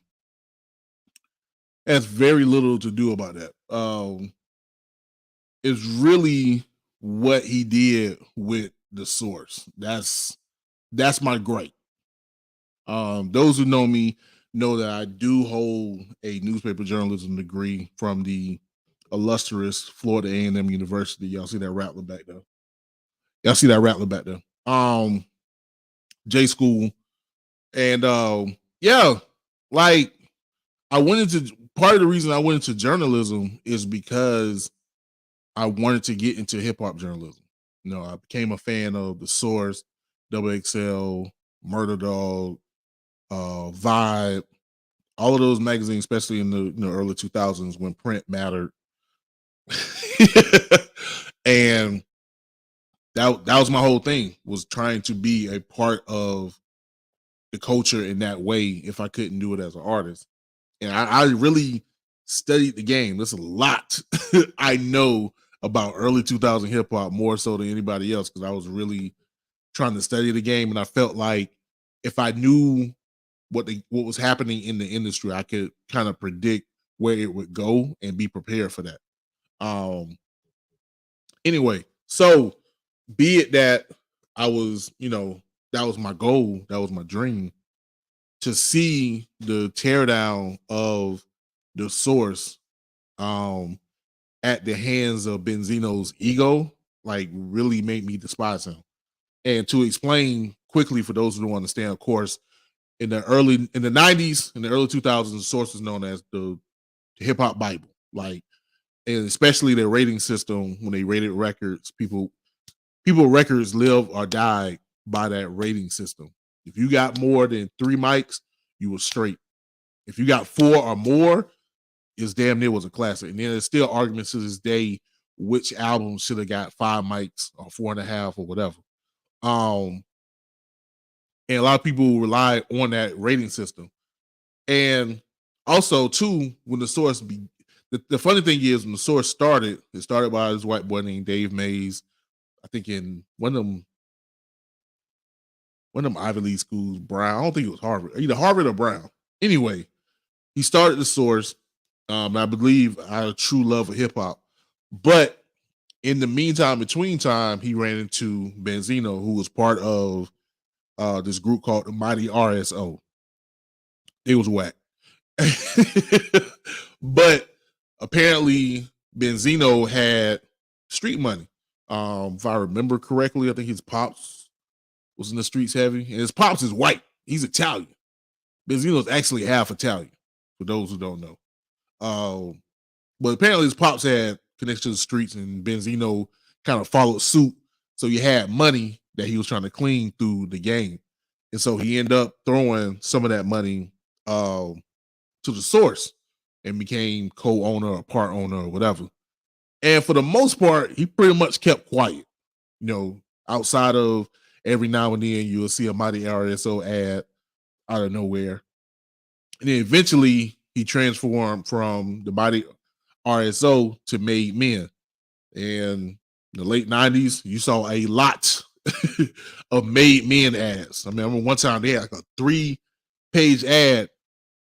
Has very little to do about that. It's really what he did with the source. That's my gripe. Those who know me know that I do hold a newspaper journalism degree from the illustrious Florida A&M University. Y'all see that rattler back there? J School. And yeah, like I went into part of the reason I went into journalism is because I wanted to get into hip hop journalism. You know, I became a fan of The Source, Double XL, Murder Dog, Vibe, all of those magazines, especially in the early 2000s when print mattered. And that was my whole thing, was trying to be a part of the culture in that way if I couldn't do it as an artist. And I really studied the game. There's a lot I know about early 2000 hip hop, more so than anybody else, because I was really trying to study the game, and I felt like if I knew what was happening in the industry, I could kind of predict where it would go and be prepared for that. Anyway, so be it that I was, that was my goal, that was my dream, to see the teardown of the source at the hands of Benzino's ego, like, really made me despise him. And to explain quickly for those who don't understand, of course, in the 90s, in the early 2000s, the source was known as the hip hop Bible. Like, and especially their rating system, when they rated records, people records live or die by that rating system. If you got more than 3 mics, you were straight. If you got 4 or more, it's damn near was a classic. And then there's still arguments to this day which album should have got 5 mics or 4.5 or whatever. And a lot of people rely on that rating system. And also, too, when the source the funny thing is, when the source started, it started by this white boy named Dave Mays, I think in one of them Ivy League schools, Brown. I don't think it was Harvard, either Harvard or Brown. Anyway, he started the source, I believe, out of true love of hip hop. But in the meantime, between time, he ran into Benzino, who was part of this group called the Mighty RSO. It was whack. But apparently Benzino had street money. If I remember correctly, I think his pops was in the streets heavy. And his pops is white. He's Italian. Benzino's actually half Italian, for those who don't know. But apparently his pops had connection to the streets, and Benzino kind of followed suit. So he had money that he was trying to clean through the game. And so he ended up throwing some of that money to the source and became co-owner or part owner or whatever. And for the most part, he pretty much kept quiet. Outside of every now and then you'll see a Mighty RSO ad out of nowhere. And then eventually he transformed from the Mighty RSO to Made Men. And in the late 90s, you saw a lot of Made Men ads. I remember one time they had like a 3-page ad,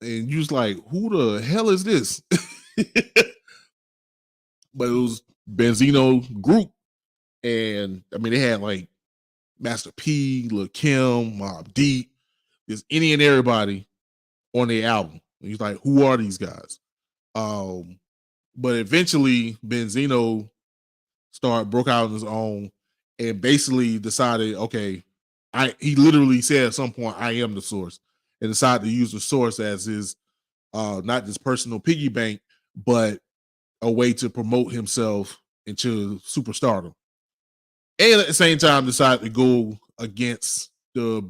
and you was like, who the hell is this? But it was Benzino group. And I mean, they had like Master P, Lil Kim, Mobb Deep, there's any and everybody on their album. And he's like, who are these guys? But eventually Benzino broke out on his own and basically decided, okay, he literally said at some point, I am the source, and decided to use the source as his not just personal piggy bank, but a way to promote himself into superstardom. And at the same time decided to go against the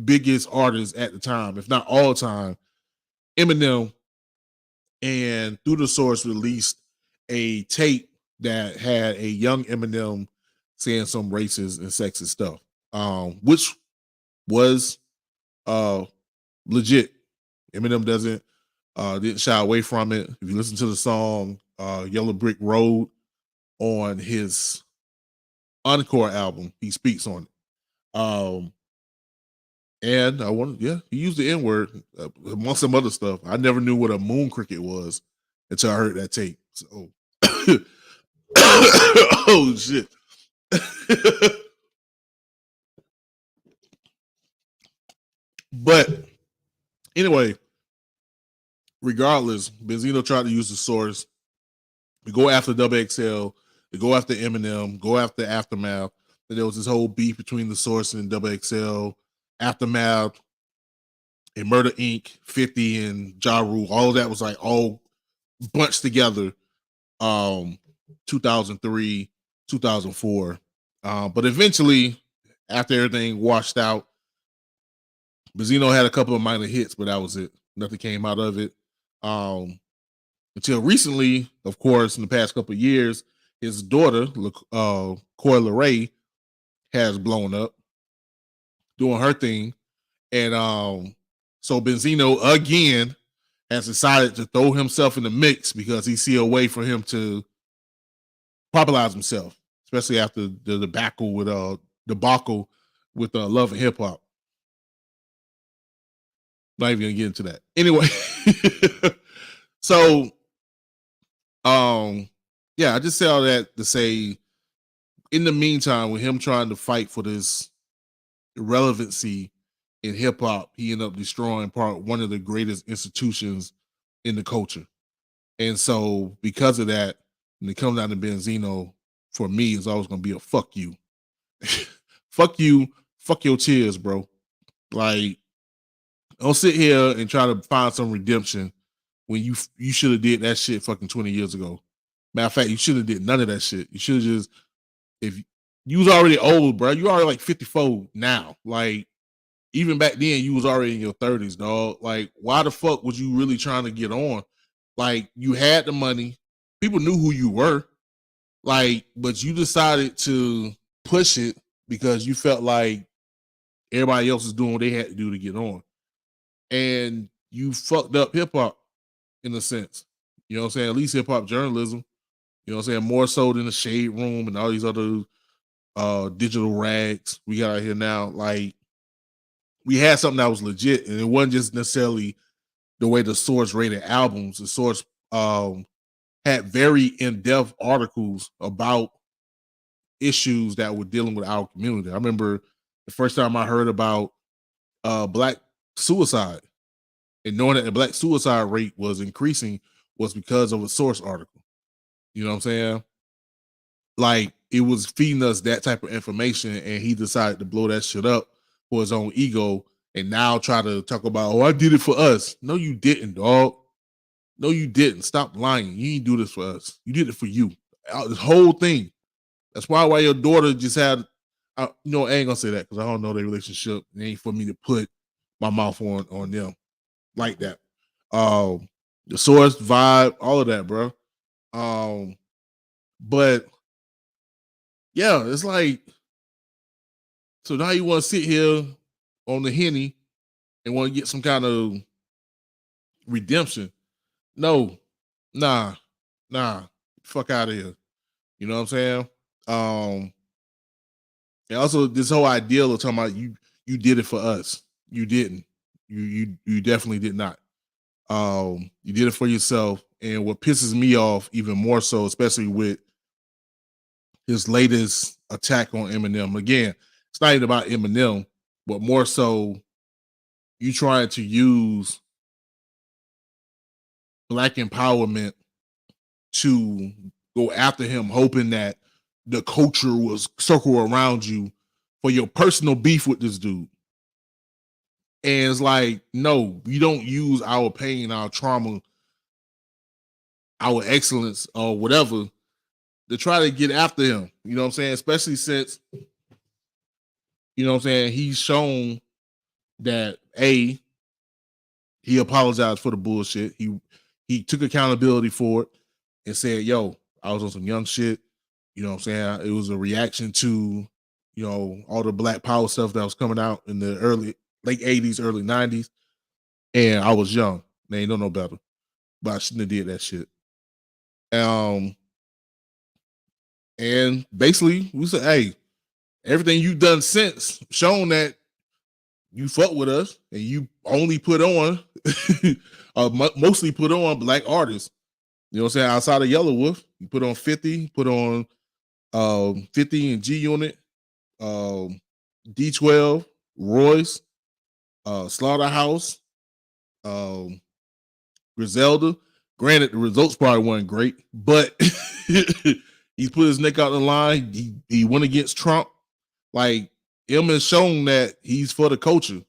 biggest artists at the time, if not all time, Eminem, and through the source released a tape that had a young Eminem saying some racist and sexist stuff, which was legit. Eminem didn't shy away from it. If you listen to the song Yellow Brick Road on his Encore album, he speaks on it. And he used the N-word among some other stuff. I never knew what a moon cricket was until I heard that tape. So, oh shit. But anyway, regardless, Benzino tried to use the source. We go after XXL, we go after Eminem, go after Aftermath. And there was this whole beef between the source and XXL, Aftermath, and Murder Inc., 50 and Ja Rule. All of that was like all bunched together 2003, 2004. But eventually, after everything washed out, Benzino had a couple of minor hits, but that was it. Nothing came out of it. Until recently, of course, in the past couple of years, his daughter, Coi Leray, has blown up doing her thing. And so Benzino again has decided to throw himself in the mix because he see a way for him to popularize himself, especially after the debacle with Love and Hip Hop. Not even gonna get into that. Anyway, so yeah, I just say all that to say, in the meantime, with him trying to fight for this relevancy in hip hop, he ended up destroying one of the greatest institutions in the culture. And so because of that, when it comes down to Benzino, for me, it's always gonna be a fuck you. Fuck you, fuck your tears, bro. Like, don't sit here and try to find some redemption when you should have did that shit fucking 20 years ago. Matter of fact, you should have did none of that shit. You should have just, if you was already old, bro, you already like 54 now. Like, even back then, you was already in your 30s, dog. Like, why the fuck was you really trying to get on? Like, you had the money. People knew who you were. Like, but you decided to push it because you felt like everybody else is doing what they had to do to get on. And you fucked up hip hop in a sense. You know what I'm saying? At least hip hop journalism. You know what I'm saying? More so than the Shade Room and all these other digital rags we got out here now. Like, we had something that was legit, and it wasn't just necessarily the way the Source rated albums. The Source had very in-depth articles about issues that were dealing with our community. I remember the first time I heard about Black suicide, and knowing that the Black suicide rate was increasing was because of a Source article. You know what I'm saying? Like, it was feeding us that type of information, and he decided to blow that shit up for his own ego and now try to talk about, oh, I did it for us. No, you didn't, dog. No, you didn't. Stop lying. You didn't do this for us. You did it for you. This whole thing. That's why your daughter just had, I ain't gonna say that because I don't know their relationship. It ain't for me to put my mouth on them like that. The Source vibe, all of that, bro. But yeah, it's like, so now you want to sit here on the Henny and want to get some kind of redemption. No, nah, fuck out of here. You know what I'm saying? And also this whole ideal of talking about you did it for us. You didn't. You definitely did not. You did it for yourself. And what pisses me off even more so, especially with his latest attack on Eminem. Again, it's not even about Eminem, but more so you trying to use Black empowerment to go after him, hoping that the culture was circle around you for your personal beef with this dude. And it's like, no, we don't use our pain, our trauma, our excellence, or whatever to try to get after him. You know what I'm saying? Especially since, you know what I'm saying, he's shown that he apologized for the bullshit. He took accountability for it and said, yo, I was on some young shit. You know what I'm saying? It was a reaction to, all the Black Power stuff that was coming out in the late 80s, early 90s. And I was young. They ain't no better. But I shouldn't have did that shit. And basically we said, hey, everything you've done since shown that you fuck with us and you only put on mostly put on Black artists. You know what I'm saying? Outside of Yellow Wolf, you put on 50, put on 50 and G Unit, D12, Royce, Slaughterhouse, Griselda. Granted, the results probably weren't great, but he put his neck out the line. He went against Trump. Like, him has shown that he's for the culture.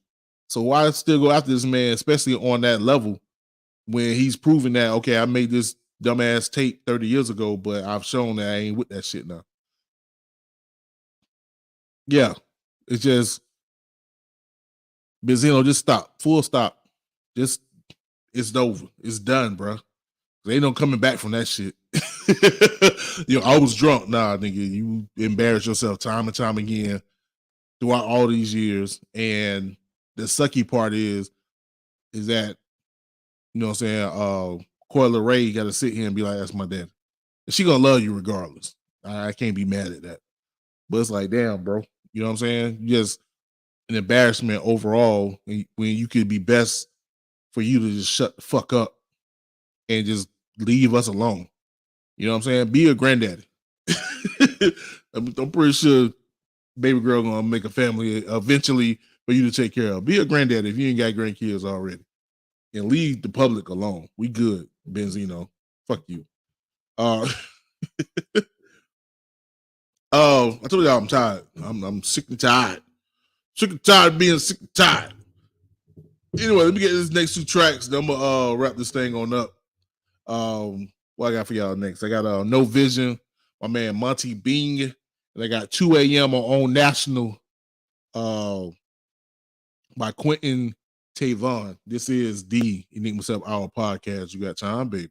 So why still go after this man, especially on that level, when he's proven that, okay, I made this dumbass tape 30 years ago, but I've shown that I ain't with that shit now. Yeah, it's just, Benzino, just stop. Full stop. Just it's over. It's done, bro. There ain't no coming back from that shit. I was drunk. Nah, nigga, you embarrass yourself time and time again throughout all these years. And the sucky part is that, you know what I'm saying, Coyle Ray got to sit here and be like, that's my dad. And she gonna love you regardless. I can't be mad at that. But it's like, damn, bro. You know what I'm saying? Just an embarrassment overall when you could be best for you to just shut the fuck up and just leave us alone. You know what I'm saying? Be a granddaddy. I'm pretty sure baby girl gonna make a family eventually for you to take care of. Be a granddaddy if you ain't got grandkids already. And leave the public alone. We good, Benzino. Fuck you. I told y'all I'm tired. I'm sick and tired. Sick and tired of being sick and tired. Anyway, let me get this next 2 tracks. Then I'm gonna wrap this thing on up. What I got for y'all next? I got No Vision, my man Monty Bing, and I got 2 a.m. on National by Quintin Tyevon. This is the Enigma Sept Hour podcast. You got time, baby.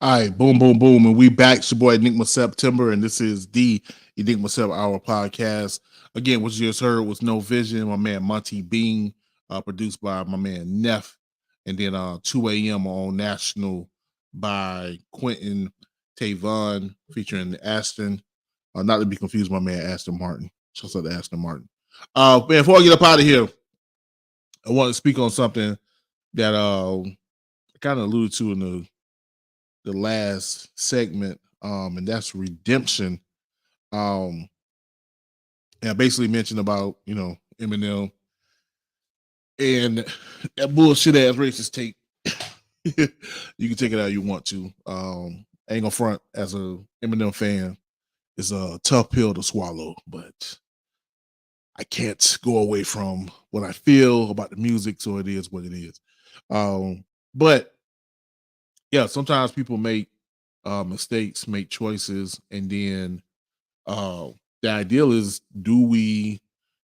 All right, boom, boom, boom. And we back. It's your boy Enigma September, and this is the Enigma Sept Hour podcast. Again, what you just heard was No Vision, my man Monty Bean, produced by my man Neff, and then 2 a.m. on National by Quintin Tyevon, featuring Ashton. Not to be confused with my man Aston Martin. Shouts out to Aston Martin. Man, before I get up out of here, I want to speak on something that I kind of alluded to in the last segment, and that's redemption. And I basically mentioned about, Eminem and that bullshit ass racist tape. You can take it how you want to. I ain't gonna front as a Eminem fan. It's a tough pill to swallow, but I can't go away from what I feel about the music, so it is what it is. But yeah, sometimes people make mistakes, make choices, and then the ideal is, do we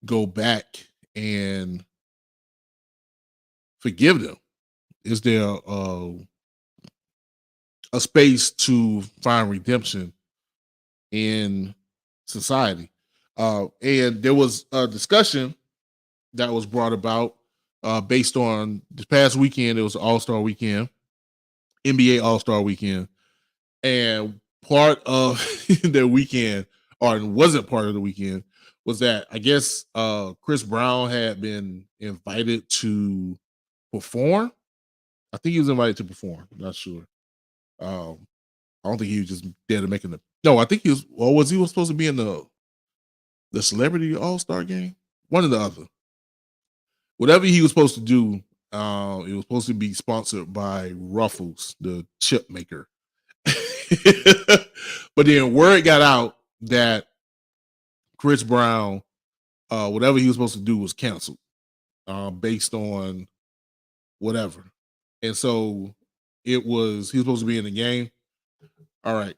go back and forgive them? Is there a space to find redemption in society? And there was a discussion that was brought about based on this past weekend. It was All-Star Weekend, NBA All-Star Weekend. And part of the weekend, or it wasn't part of the weekend, was that I guess Chris Brown had been invited to perform I think he was invited to perform. I'm not sure. I don't think he was just there to making the. No, I think he was. Or was he supposed to be in the Celebrity All-Star game? One or the other. Whatever he was supposed to do, it was supposed to be sponsored by Ruffles, the chip maker. But then word got out that Chris Brown, whatever he was supposed to do was canceled, based on whatever. And so he was supposed to be in the game. All right.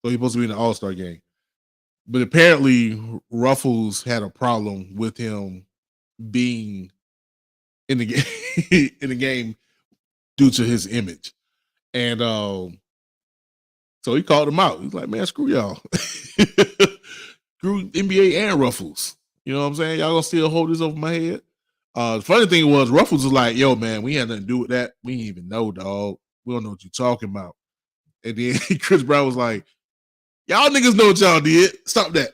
So he's supposed to be in the All-Star game. But apparently Ruffles had a problem with him being in the game in the game due to his image. And so he called him out. He's like, man, screw y'all. Screw NBA and Ruffles. You know what I'm saying? Y'all gonna still hold this over my head? The funny thing was Ruffles was like, yo, man, we had nothing to do with that. We didn't even know, dog. We don't know what you're talking about. And then Chris Brown was like, y'all niggas know what y'all did. Stop that.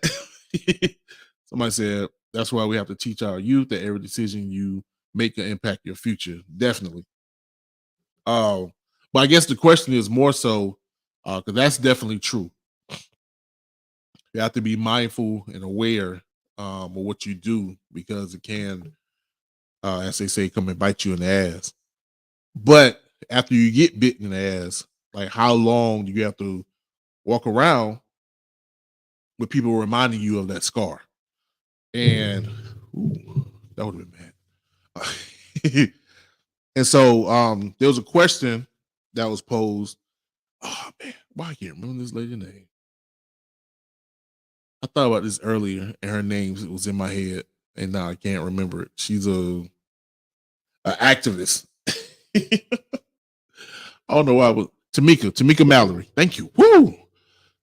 Somebody said, that's why we have to teach our youth that every decision you make can impact your future. Definitely. But I guess the question is more so, because that's definitely true. You have to be mindful and aware of what you do, because it can, as they say, come and bite you in the ass. But after you get bitten in the ass, like how long do you have to walk around with people reminding you of that scar? And that would have been bad. And so there was a question that was posed. Oh man, why I can't remember this lady's name. I thought about this earlier and her name was in my head, and now I can't remember it. She's a activist. I don't know why I was Tamika Mallory. Thank you. Woo!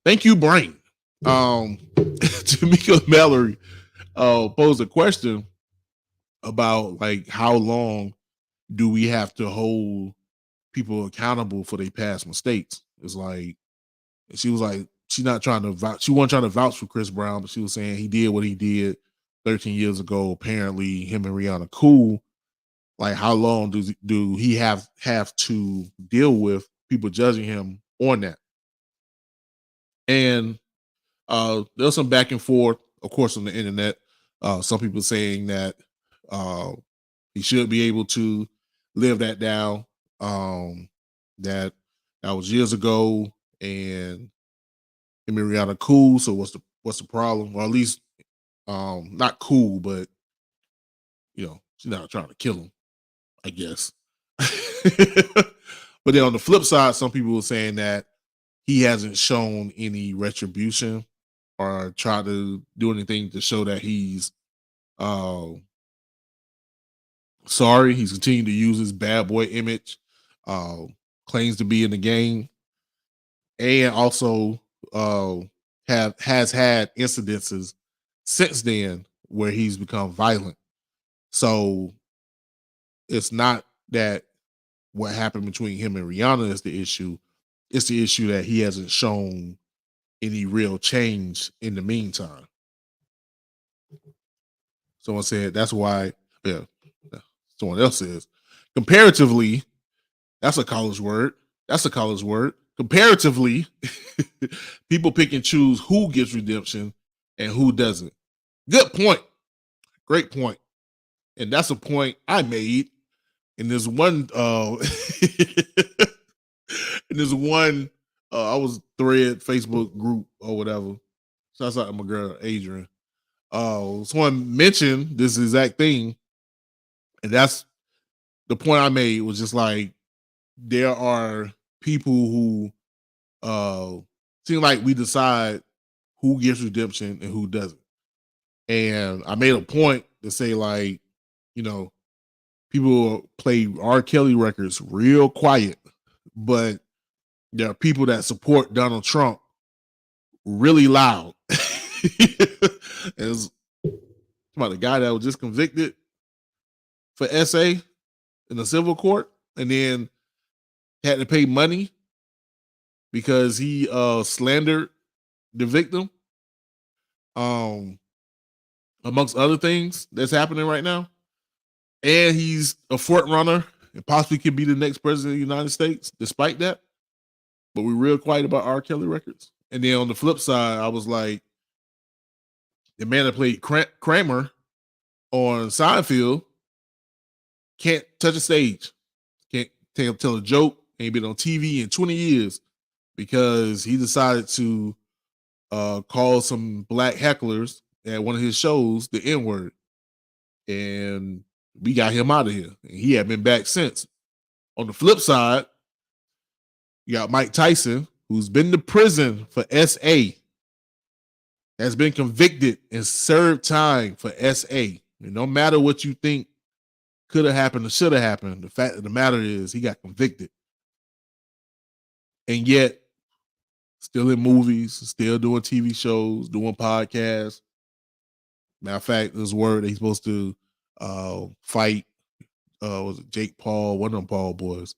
Thank you, brain. Tamika Mallory posed a question about like how long do we have to hold people accountable for their past mistakes? It's like she was like, she's not trying to vouch. She wasn't trying to vouch for Chris Brown, but she was saying he did what he did 13 years ago. Apparently, him and Rihanna cool. Like, how long do he have to deal with people judging him on that? And there's some back and forth, of course, on the internet. Some people saying that he should be able to live that down. That was years ago, and him and Rihanna cool. So what's the problem? Well, at least not cool, but you know, she's not trying to kill him, I guess. But then on the flip side, some people were saying that he hasn't shown any retribution or tried to do anything to show that he's sorry. He's continuing to use his bad boy image, claims to be in the game, and also has had incidences since then where he's become violent. So it's not that what happened between him and Rihanna is the issue. It's the issue that he hasn't shown any real change in the meantime. Someone said that's why, yeah, someone else says, comparatively, that's a college word. Comparatively, people pick and choose who gets redemption and who doesn't. Good point. Great point. And that's a point I made in this one I was thread Facebook group or whatever. Shouts out to my girl Adrian. Someone mentioned this exact thing, and that's the point I made. Was just like, there are people who seem like we decide who gets redemption and who doesn't. And I made a point to say, like, you know, people play R. Kelly records real quiet, but there are people that support Donald Trump really loud. It's about the guy that was just convicted for SA in the civil court, and then had to pay money because he slandered the victim, amongst other things that's happening right now. And he's a front runner and possibly could be the next president of the United States, despite that. But we're real quiet about R. Kelly records. And then on the flip side, I was like, the man that played Kramer on Seinfeld can't touch a stage, can't tell a joke, ain't been on TV in 20 years because he decided to call some black hecklers at one of his shows the N-word. And we got him out of here. And he had been back since. On the flip side, you got Mike Tyson, who's been to prison for SA, has been convicted and served time for SA. And no matter what you think could have happened or should have happened, the fact of the matter is he got convicted. And yet, still in movies, still doing TV shows, doing podcasts. Matter of fact, there's word that he's supposed to fight, was it Jake Paul, one of them Paul boys.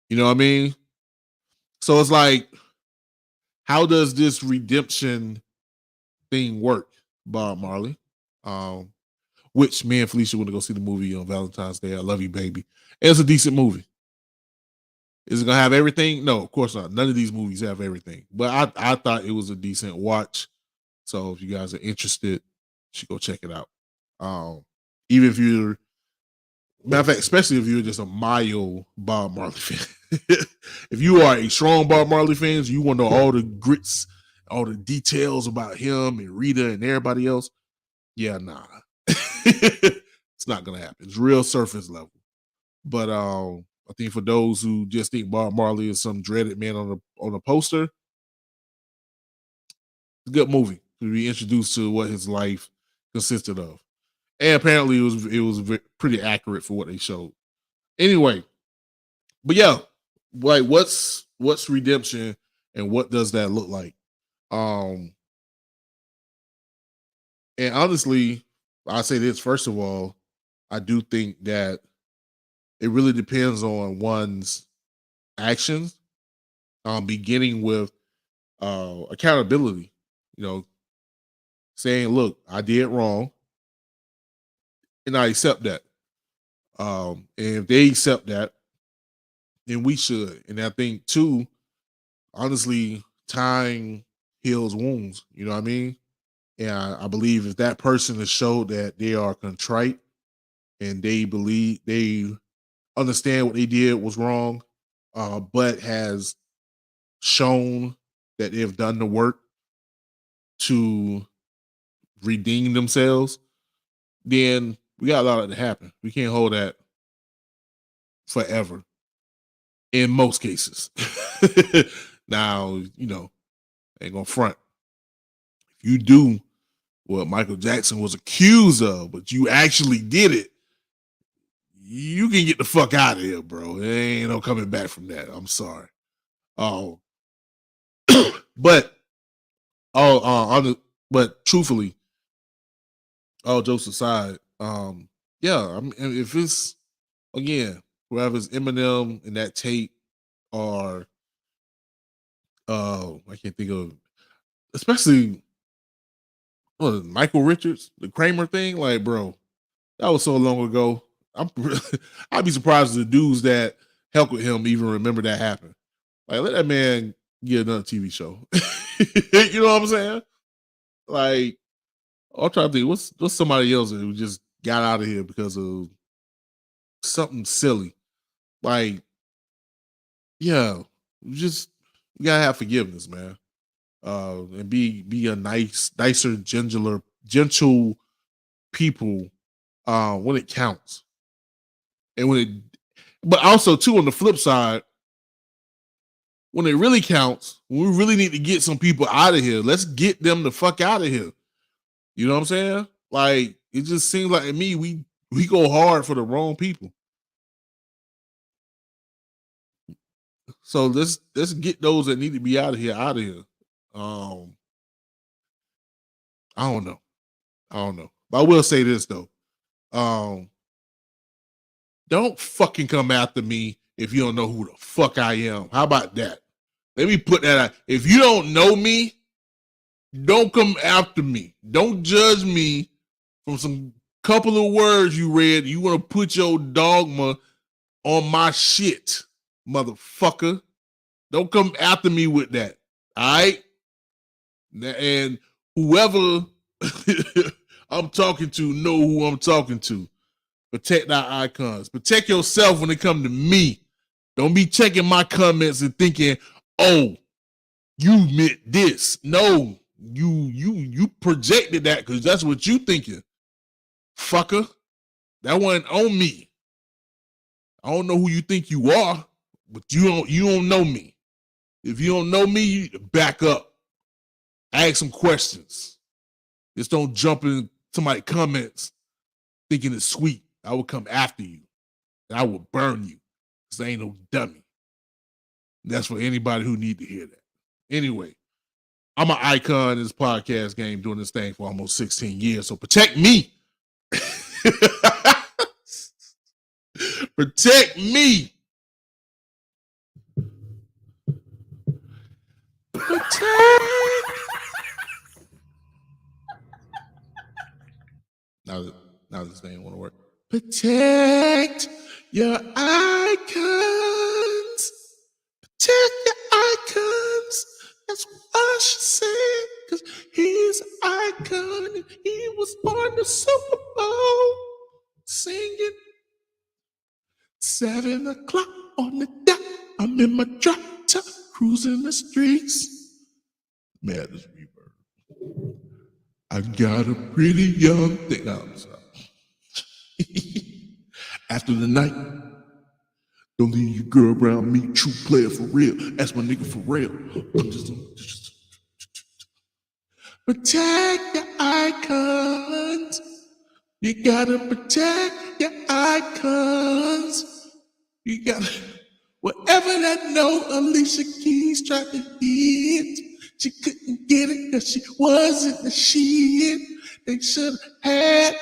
You know what I mean? So it's like, how does this redemption thing work, Bob Marley? Which me and Felicia went to go see the movie on Valentine's Day. I love you, baby. And it's a decent movie. Is it gonna have everything? No, of course not. None of these movies have everything. But I thought it was a decent watch. So if you guys are interested, you should go check it out. Even if you're, matter of fact, especially if you're just a mild Bob Marley fan. If you are a strong Bob Marley fan, you want to know all the grits, all the details about him and Rita and everybody else. Yeah, nah. It's not gonna happen. It's real surface level. But I think for those who just think Bob Marley is some dreaded man on a poster, it's a good movie to be introduced to what his life consisted of. And apparently it was pretty accurate for what they showed. Anyway, but yeah, like what's redemption and what does that look like? And honestly, I'll say this, first of all, I do think that it really depends on one's actions, beginning with accountability, saying, look, I did wrong and I accept that. And if they accept that, then we should. And I think too, honestly, time heals wounds. You know what I mean? And I believe if that person has showed that they are contrite and they believe they understand what they did was wrong, but has shown that they've done the work to redeem themselves, then we got a lot of that to happen. We can't hold that forever in most cases. Now, ain't gonna front. If you do what Michael Jackson was accused of, but you actually did it, you can get the fuck out of here, bro. There ain't no coming back from that. I'm sorry. But truthfully, all jokes aside, yeah, I mean, if it's, again, whether it's Eminem and that tape or I can't think of, especially Michael Richards, the Kramer thing, like, bro, that was so long ago. I'd be surprised if the dudes that helped with him even remember that happened. Like, let that man get another TV show. You know what I'm saying? Like, I'm trying to think, what's somebody else who just got out of here because of something silly? Like, yeah, we gotta have forgiveness, man. And be a nicer, gentle people when it counts. And but also too, on the flip side, when it really counts, when we really need to get some people out of here, let's get them the fuck out of here. You know what I'm saying? Like, it just seems like, to me, we go hard for the wrong people. So let's get those that need to be out of here. I don't know. But I will say this though. Don't fucking come after me if you don't know who the fuck I am. How about that? Let me put that out. If you don't know me, don't come after me. Don't judge me from some couple of words you read. You want to put your dogma on my shit, motherfucker. Don't come after me with that. All right? And whoever I'm talking to know who I'm talking to. Protect our icons. Protect yourself when it comes to me. Don't be checking my comments and thinking, oh, you meant this. No, you projected that because that's what you thinking. Fucker. That wasn't on me. I don't know who you think you are, but you don't know me. If you don't know me, back up. Ask some questions. Just don't jump into my comments thinking it's sweet. I will come after you. And I will burn you. Because I ain't no dummy. That's for anybody who need to hear that. Anyway, I'm an icon in this podcast game doing this thing for almost 16 years. So protect me. Protect me. Now this thing won't work. Protect your icons. Protect your icons. That's what she said. Because he's an icon. And he was on the Super Bowl singing 7 o'clock on the dot. I'm in my drop top cruising the streets. Man, this reverb. I got a pretty young thing. No, I'm sorry. After the night, don't leave your girl around me. True player for real. That's my nigga for real. I'm just protect your icons. You gotta protect your icons. You gotta, whatever that note Alicia Keys tried to hit, she couldn't get it because she wasn't the shit. They should have had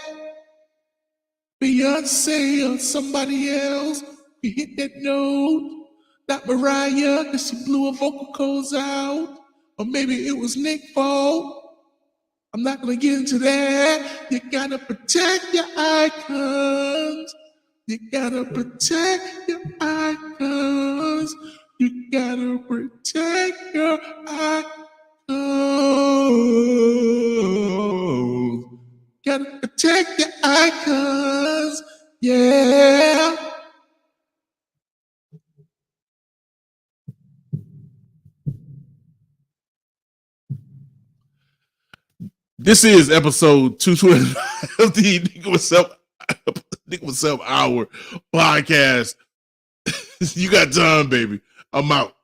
Beyonce or somebody else. You hit that note. Not Mariah because she blew her vocal cords out. Or maybe it was Nick's fault. I'm not going to get into that. You got to protect your icons. You got to protect your icons. You got to protect your icons. Gotta protect your icons. Yeah. This is episode 225 of the Enigma Sept Hour podcast. You got time, baby. I'm out.